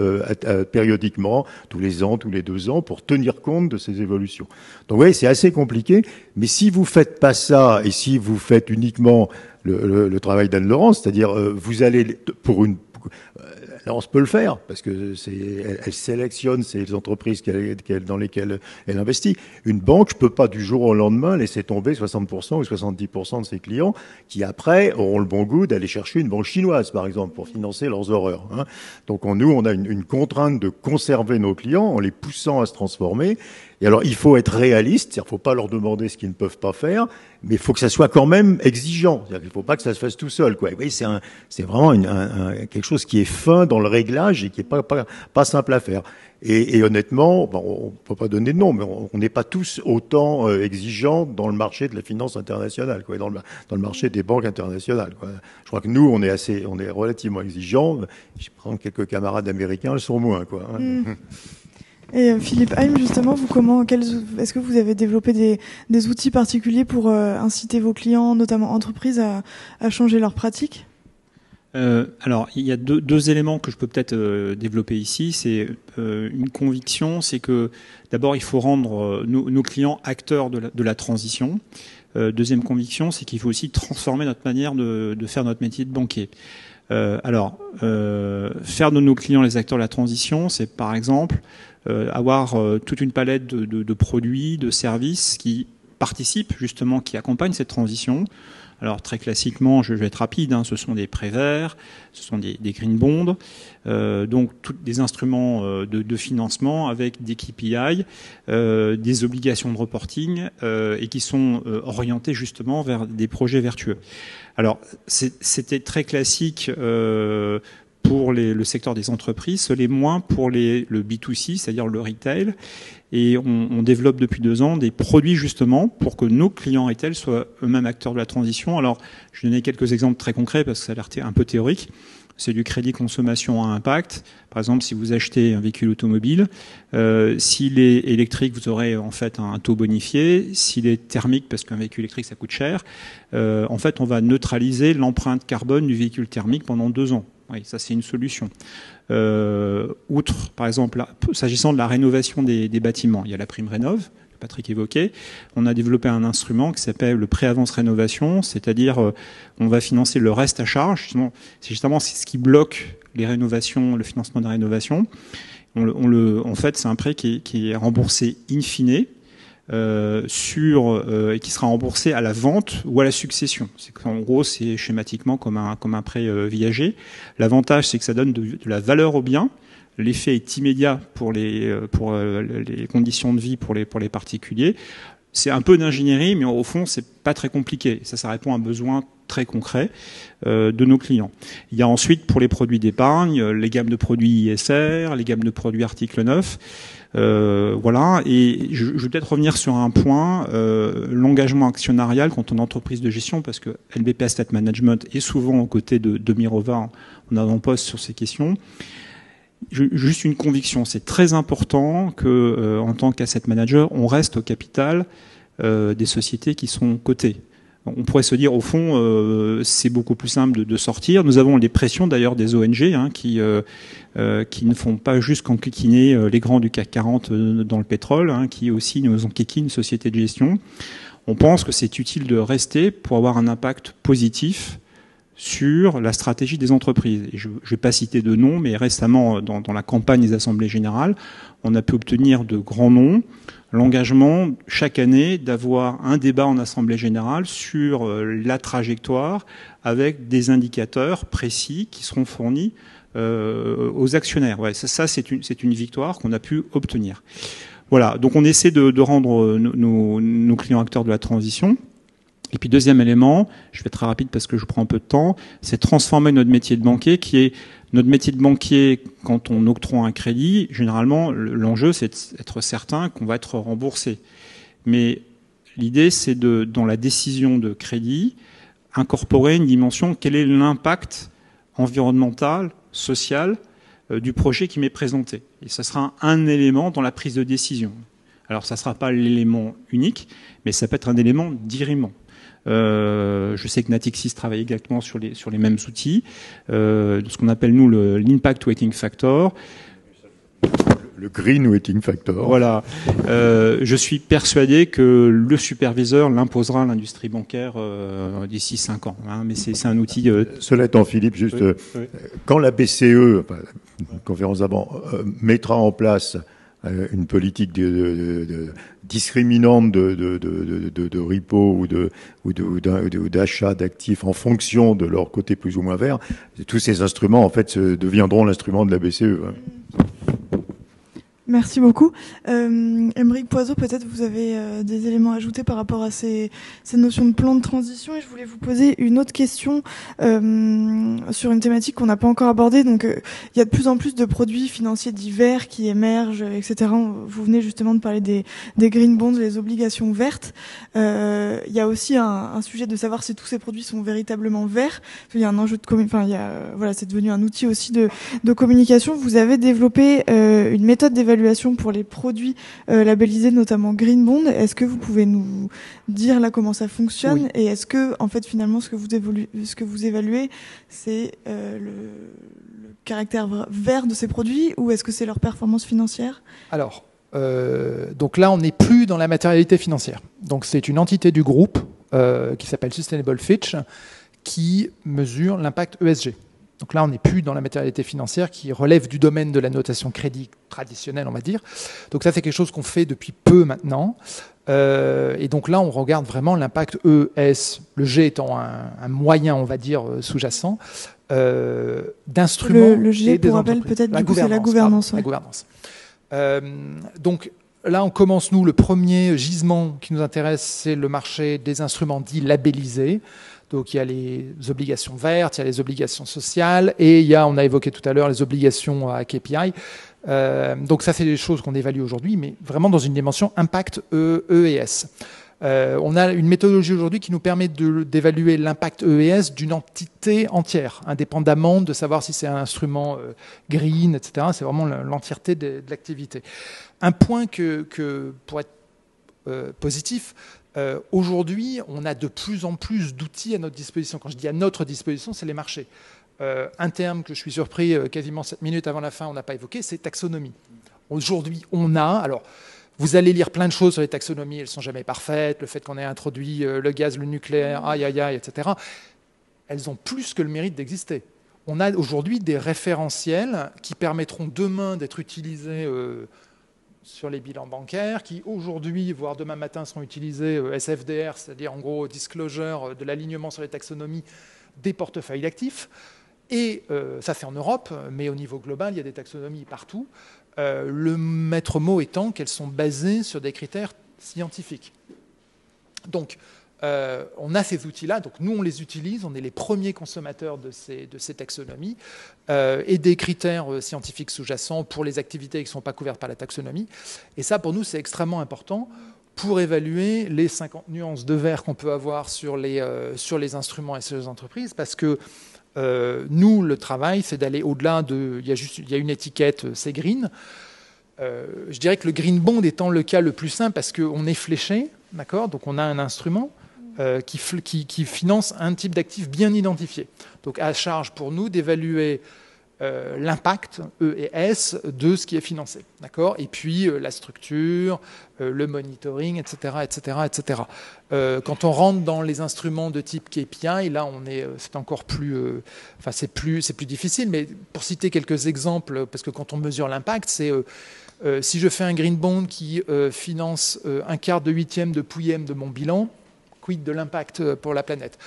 périodiquement, tous les ans, tous les 2 ans, pour tenir compte de ces évolutions. Donc oui, c'est assez compliqué, mais si vous faites pas ça, et si vous faites uniquement le travail d'Anne Laurence, c'est-à-dire vous allez Laurence peut le faire, parce que elle sélectionne ces entreprises dans lesquelles elle investit. Une banque ne peut pas du jour au lendemain laisser tomber 60% ou 70% de ses clients qui après auront le bon goût d'aller chercher une banque chinoise, par exemple, pour financer leurs horreurs, hein. Donc nous, on a une contrainte de conserver nos clients en les poussant à se transformer. Et alors, il faut être réaliste, c'est-à-dire, faut pas leur demander ce qu'ils ne peuvent pas faire, mais il faut que ça soit quand même exigeant. C'est-à-dire qu'il faut pas que ça se fasse tout seul, quoi. Et oui, c'est vraiment quelque chose qui est fin dans le réglage et qui est pas simple à faire. Et honnêtement, on peut pas donner de nom, mais on n'est pas tous autant exigeants dans le marché de la finance internationale, quoi, dans le marché des banques internationales, quoi. Je crois que nous, on est relativement exigeants. Je prends quelques camarades américains, ils sont moins, quoi, hein. Et Philippe Heim, justement, est-ce que vous avez développé des outils particuliers pour inciter vos clients, notamment entreprises, à changer leurs pratiques ? Alors, il y a deux éléments que je peux peut-être développer ici. C'est une conviction, c'est que d'abord, il faut rendre nos clients acteurs de la transition. Deuxième conviction, c'est qu'il faut aussi transformer notre manière de faire notre métier de banquier. Faire de nos clients les acteurs de la transition, c'est par exemple avoir toute une palette de produits, de services qui participent justement, qui accompagnent cette transition. Alors très classiquement, je vais être rapide, hein, ce sont des prêts verts, ce sont des green bonds, donc des instruments de financement avec des KPI, des obligations de reporting et qui sont orientés justement vers des projets vertueux. Alors c'était très classique pour le secteur des entreprises, ce l'est moins pour le B2C, c'est-à-dire le retail. Et on développe depuis 2 ans des produits justement pour que nos clients retail soient eux-mêmes acteurs de la transition. Alors, je vais donner quelques exemples très concrets parce que ça a l'air un peu théorique. C'est du crédit consommation à impact. Par exemple, si vous achetez un véhicule automobile, s'il est électrique, vous aurez en fait un taux bonifié. S'il est thermique, parce qu'un véhicule électrique, ça coûte cher, en fait, on va neutraliser l'empreinte carbone du véhicule thermique pendant 2 ans. Oui, ça c'est une solution. Outre, par exemple, s'agissant de la rénovation des bâtiments, il y a la prime rénov', que Patrick évoquait. On a développé un instrument qui s'appelle le pré-avance rénovation, c'est-à-dire on va financer le reste à charge. C'est ce qui bloque les rénovations, le financement des rénovations. En fait, c'est un prêt qui est remboursé in fine. Et qui sera remboursé à la vente ou à la succession. En gros, c'est schématiquement comme un prêt viager. L'avantage, c'est que ça donne de la valeur au bien. L'effet est immédiat pour les conditions de vie pour les particuliers. C'est un peu d'ingénierie, mais au fond, c'est pas très compliqué. Ça répond à un besoin très concret de nos clients. Il y a ensuite, pour les produits d'épargne, les gammes de produits ISR, les gammes de produits article 9. Voilà. Et je vais peut-être revenir sur un point, l'engagement actionnarial quand on est entreprise de gestion, parce que LBP Asset Management est souvent aux côtés de Mirova en avant-poste sur ces questions. Juste une conviction, c'est très important que, en tant qu'asset manager, on reste au capital des sociétés qui sont cotées. On pourrait se dire, au fond, c'est beaucoup plus simple de sortir. Nous avons les pressions d'ailleurs des ONG qui ne font pas juste qu'enquiquiner les grands du CAC 40 dans le pétrole, qui aussi nous enquiquinent une société de gestion. On pense que c'est utile de rester pour avoir un impact positif sur la stratégie des entreprises. Et je ne vais pas citer de noms, mais récemment, dans la campagne des assemblées générales, on a pu obtenir de grands noms l'engagement chaque année d'avoir un débat en assemblée générale sur la trajectoire avec des indicateurs précis qui seront fournis aux actionnaires. Ouais, ça c'est une victoire qu'on a pu obtenir. Voilà, donc on essaie de rendre nos clients acteurs de la transition. Et puis deuxième élément, je vais être très rapide parce que je prends un peu de temps, c'est transformer notre métier de banquier qui est notre métier de banquier quand on octroie un crédit. Généralement, l'enjeu c'est d'être certain qu'on va être remboursé. Mais l'idée c'est dans la décision de crédit, incorporer une dimension, quel est l'impact environnemental, social du projet qui m'est présenté. Et ça sera un élément dans la prise de décision. Alors ça ne sera pas l'élément unique, mais ça peut être un élément d'irriment. Je sais que Natixis travaille exactement sur les mêmes outils, ce qu'on appelle nous l'impact weighting factor. Le green weighting factor. Voilà. Je suis persuadé que le superviseur l'imposera à l'industrie bancaire d'ici 5 ans. Hein, mais c'est un outil. Cela étant, Philippe, juste quand la BCE, la conférence d'avant, mettra en place une politique discriminante de repo ou d'achat d'actifs en fonction de leur côté plus ou moins vert, tous ces instruments en fait deviendront l'instrument de la BCE. Merci beaucoup. Aymeric Poiseau, peut-être vous avez des éléments à ajouter par rapport à ces notions de plan de transition. Et je voulais vous poser une autre question sur une thématique qu'on n'a pas encore abordée. Donc, il y a de plus en plus de produits financiers divers qui émergent, etc. Vous venez justement de parler des green bonds, les obligations vertes. Il y a aussi un sujet de savoir si tous ces produits sont véritablement verts. Il y a un enjeu de c'est devenu un outil aussi de communication. Vous avez développé une méthode d'évaluation pour les produits labellisés, notamment Green Bond. Est-ce que vous pouvez nous dire là comment ça fonctionne? Oui. Et est-ce que, en fait, finalement, ce que vous évaluez, c'est le caractère vert de ces produits, ou est-ce que c'est leur performance financière? Alors, donc là, on n'est plus dans la matérialité financière. Donc, c'est une entité du groupe qui s'appelle Sustainable Fitch qui mesure l'impact ESG. Donc là, on n'est plus dans la matérialité financière qui relève du domaine de la notation crédit traditionnelle, on va dire. Donc ça, c'est quelque chose qu'on fait depuis peu maintenant. Et donc là, on regarde vraiment l'impact ES, le G étant un moyen, on va dire, sous-jacent, d'instruments. Le G, pour rappel, peut-être, du coup, c'est la gouvernance. La gouvernance. Donc là, on commence, nous, le premier gisement qui nous intéresse, c'est le marché des instruments dits labellisés. Donc il y a les obligations vertes, il y a les obligations sociales, et il y a, on a évoqué tout à l'heure, les obligations à KPI. Donc ça, c'est des choses qu'on évalue aujourd'hui, mais vraiment dans une dimension impact E et S. On a une méthodologie aujourd'hui qui nous permet d'évaluer l'impact E et S d'une entité entière, indépendamment de savoir si c'est un instrument green, etc. C'est vraiment l'entièreté de l'activité. Un point que pour être positif, aujourd'hui, on a de plus en plus d'outils à notre disposition. Quand je dis à notre disposition, c'est les marchés. Un terme que je suis surpris, quasiment 7 minutes avant la fin, on n'a pas évoqué, c'est taxonomie. Aujourd'hui, on a... Alors, vous allez lire plein de choses sur les taxonomies, elles ne sont jamais parfaites, le fait qu'on ait introduit le gaz, le nucléaire, aïe, aïe, aïe, etc. Elles ont plus que le mérite d'exister. On a aujourd'hui des référentiels qui permettront demain d'être utilisés... sur les bilans bancaires, qui aujourd'hui, voire demain matin, seront utilisés SFDR, c'est-à-dire en gros disclosure de l'alignement sur les taxonomies des portefeuilles d'actifs. Et ça, c'est en Europe, mais au niveau global, il y a des taxonomies partout. Le maître mot étant qu'elles sont basées sur des critères scientifiques. Donc, on a ces outils-là, donc nous on les utilise, on est les premiers consommateurs de ces taxonomies et des critères scientifiques sous-jacents pour les activités qui ne sont pas couvertes par la taxonomie. Et ça, pour nous, c'est extrêmement important pour évaluer les 50 nuances de vert qu'on peut avoir sur les instruments et sur les entreprises, parce que nous, le travail, c'est d'aller au-delà de... Il y a une étiquette, c'est green. Je dirais que le green bond étant le cas le plus simple, parce qu'on est fléché, d'accord, donc on a un instrument qui finance un type d'actif bien identifié. Donc à charge pour nous d'évaluer l'impact, E et S, de ce qui est financé. D'accord ? Et puis la structure, le monitoring, etc. etc., etc. Quand on rentre dans les instruments de type KPI, là, c'est encore plus... c'est plus difficile, mais pour citer quelques exemples, parce que quand on mesure l'impact, c'est... si je fais un green bond qui finance un quart de huitième de PUM de mon bilan, quid de l'impact pour la planète.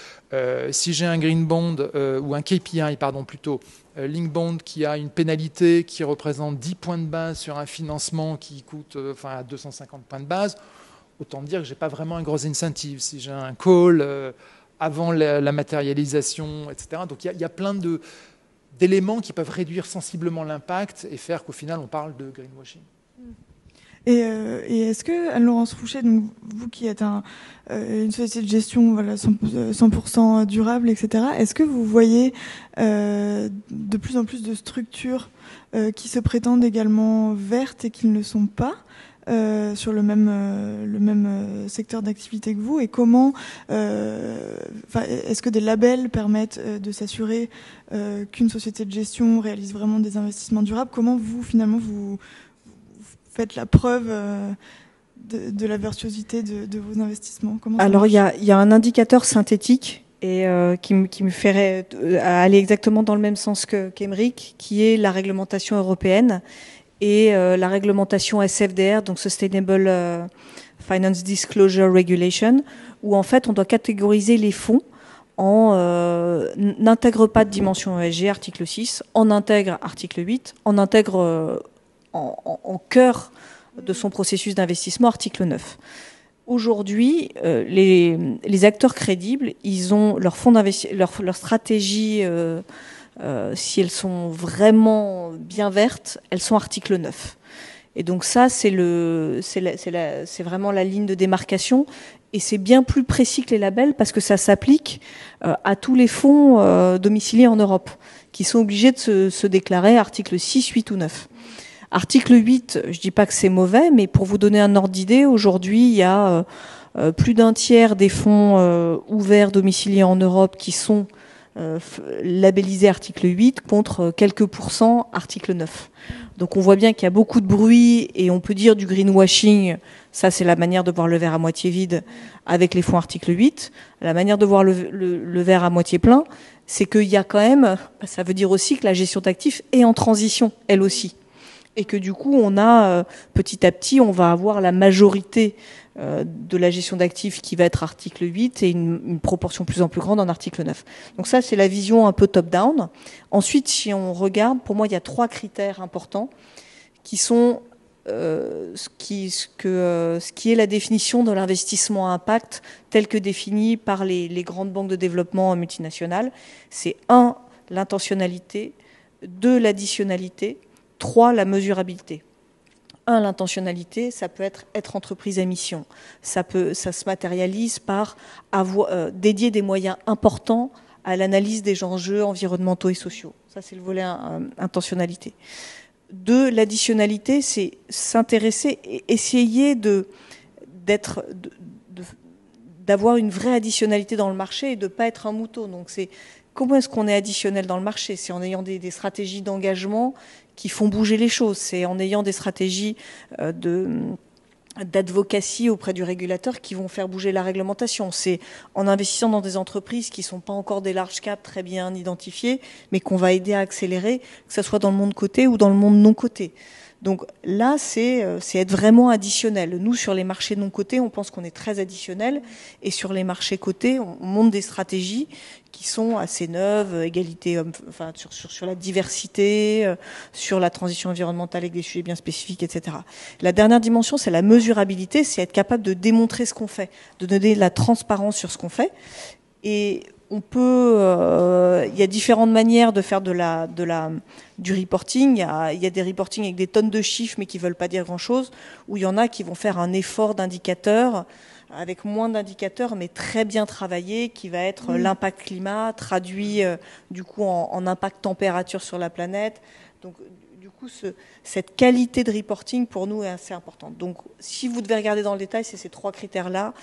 Si j'ai un green bond ou un KPI, pardon, plutôt, link bond qui a une pénalité qui représente 10 points de base sur un financement qui coûte 250 points de base, autant dire que je n'ai pas vraiment un gros incentive. Si j'ai un call avant la matérialisation, etc. Donc il y a plein d'éléments qui peuvent réduire sensiblement l'impact et faire qu'au final on parle de greenwashing. Et est-ce que, Anne-Laurence Fouché, donc vous qui êtes une société de gestion 100% durable, etc., est-ce que vous voyez de plus en plus de structures qui se prétendent également vertes et qui ne le sont pas sur le même secteur d'activité que vous, et comment est-ce que des labels permettent de s'assurer qu'une société de gestion réalise vraiment des investissements durables? Comment vous faites la preuve de la vertuosité de vos investissements? Alors il y a un indicateur synthétique et qui me ferait aller exactement dans le même sens qu'Aymeric, qui est la réglementation européenne et la réglementation SFDR, donc Sustainable Finance Disclosure Regulation, où en fait on doit catégoriser les fonds en n'intègre pas de dimension ESG, article 6, en intègre article 8, en intègre en cœur de son processus d'investissement, article 9. Aujourd'hui, les acteurs crédibles, ils ont leur fonds leur stratégie, si elles sont vraiment bien vertes, elles sont article 9. Et donc ça, c'est vraiment la ligne de démarcation. Et c'est bien plus précis que les labels parce que ça s'applique à tous les fonds domiciliés en Europe, qui sont obligés de se déclarer article 6, 8 ou 9. Article 8, je dis pas que c'est mauvais, mais pour vous donner un ordre d'idée, aujourd'hui, il y a plus d'un tiers des fonds ouverts domiciliés en Europe qui sont labellisés article 8 contre quelques pourcents article 9. Donc on voit bien qu'il y a beaucoup de bruit et on peut dire du greenwashing, ça c'est la manière de voir le verre à moitié vide avec les fonds article 8. La manière de voir le verre à moitié plein, c'est qu'il y a quand même, ça veut dire aussi que la gestion d'actifs est en transition, elle aussi. Et que du coup, on a petit à petit, on va avoir la majorité de la gestion d'actifs qui va être article 8 et une proportion plus en plus grande en article 9. Donc ça, c'est la vision un peu top-down. Ensuite, si on regarde, pour moi, il y a 3 critères importants qui sont ce qui est la définition de l'investissement à impact tel que défini par les grandes banques de développement multinationales. C'est 1, l'intentionnalité, 2, l'additionnalité, 3, la mesurabilité. 1, l'intentionnalité, ça peut être entreprise à mission. Ça se matérialise par dédier des moyens importants à l'analyse des enjeux environnementaux et sociaux. Ça, c'est le volet intentionnalité. 2, l'additionnalité, c'est s'intéresser et essayer d'avoir une vraie additionnalité dans le marché et de ne pas être un mouton. Donc, c'est comment est-ce qu'on est additionnel dans le marché? C'est en ayant des stratégies d'engagement qui font bouger les choses. C'est en ayant des stratégies d'advocacy auprès du régulateur qui vont faire bouger la réglementation. C'est en investissant dans des entreprises qui ne sont pas encore des large caps très bien identifiées, mais qu'on va aider à accélérer, que ce soit dans le monde coté ou dans le monde non coté. Donc là, c'est être vraiment additionnel. Nous, sur les marchés non cotés, on pense qu'on est très additionnel. Et sur les marchés cotés, on monte des stratégies qui sont assez neuves, égalité, enfin, sur la diversité, sur la transition environnementale avec des sujets bien spécifiques, etc. La dernière dimension, c'est la mesurabilité, c'est être capable de démontrer ce qu'on fait, de donner de la transparence sur ce qu'on fait. Et on peut, il y a différentes manières de faire du reporting. Il y a des reporting avec des tonnes de chiffres mais qui veulent pas dire grand chose, ou il y en a qui vont faire un effort d'indicateurs avec moins d'indicateurs mais très bien travaillé, qui va être l'impact climat traduit du coup en impact température sur la planète. Donc du coup, cette qualité de reporting, pour nous, est assez importante. Donc, si vous devez regarder dans le détail, c'est ces 3 critères-là: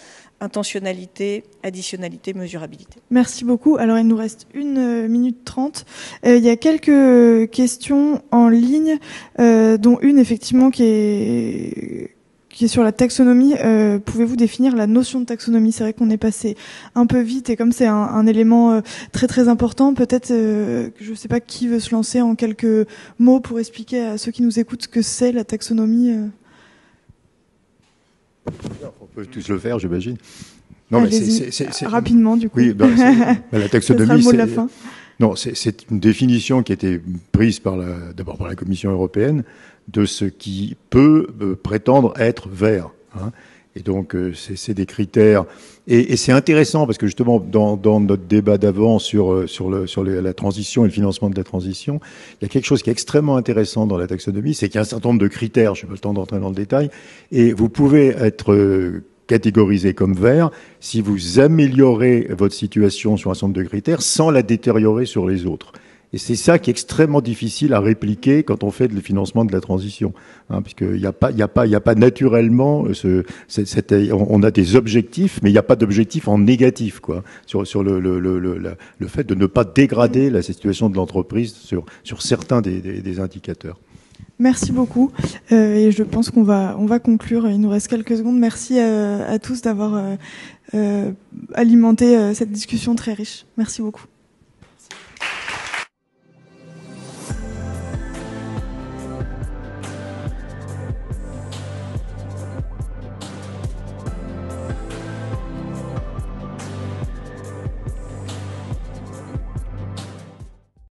intentionnalité, additionnalité, mesurabilité. Merci beaucoup. Alors, il nous reste 1 minute 30. Il y a quelques questions en ligne, dont une, effectivement, qui est sur la taxonomie. Pouvez-vous définir la notion de taxonomie? C'est vrai qu'on est passé un peu vite, et comme c'est un élément très très important, peut-être, je ne sais pas qui veut se lancer en quelques mots pour expliquer à ceux qui nous écoutent ce que c'est la taxonomie. On peut tous le faire, j'imagine. Non, mais c'est rapidement, du coup. Oui, la taxonomie, ce sera le mot de la fin. Non, c'est une définition qui a été prise d'abord par la Commission européenne de ce qui peut prétendre être vert. Hein. Et donc, c'est des critères. Et c'est intéressant parce que justement, dans notre débat d'avant sur la transition et le financement de la transition, il y a quelque chose qui est extrêmement intéressant dans la taxonomie, c'est qu'il y a un certain nombre de critères. Je n'ai pas le temps d'entrer dans le détail. Et vous pouvez être catégorisé comme vert si vous améliorez votre situation sur un certain nombre de critères sans la détériorer sur les autres. Et c'est ça qui est extrêmement difficile à répliquer quand on fait le financement de la transition, hein, puisqu'il n'y a pas naturellement on a des objectifs, mais il n'y a pas d'objectif en négatif, quoi, sur le fait de ne pas dégrader la situation de l'entreprise sur certains des indicateurs. Merci beaucoup. Et je pense qu'on va conclure. Il nous reste quelques secondes. Merci à tous d'avoir alimenté cette discussion très riche. Merci beaucoup.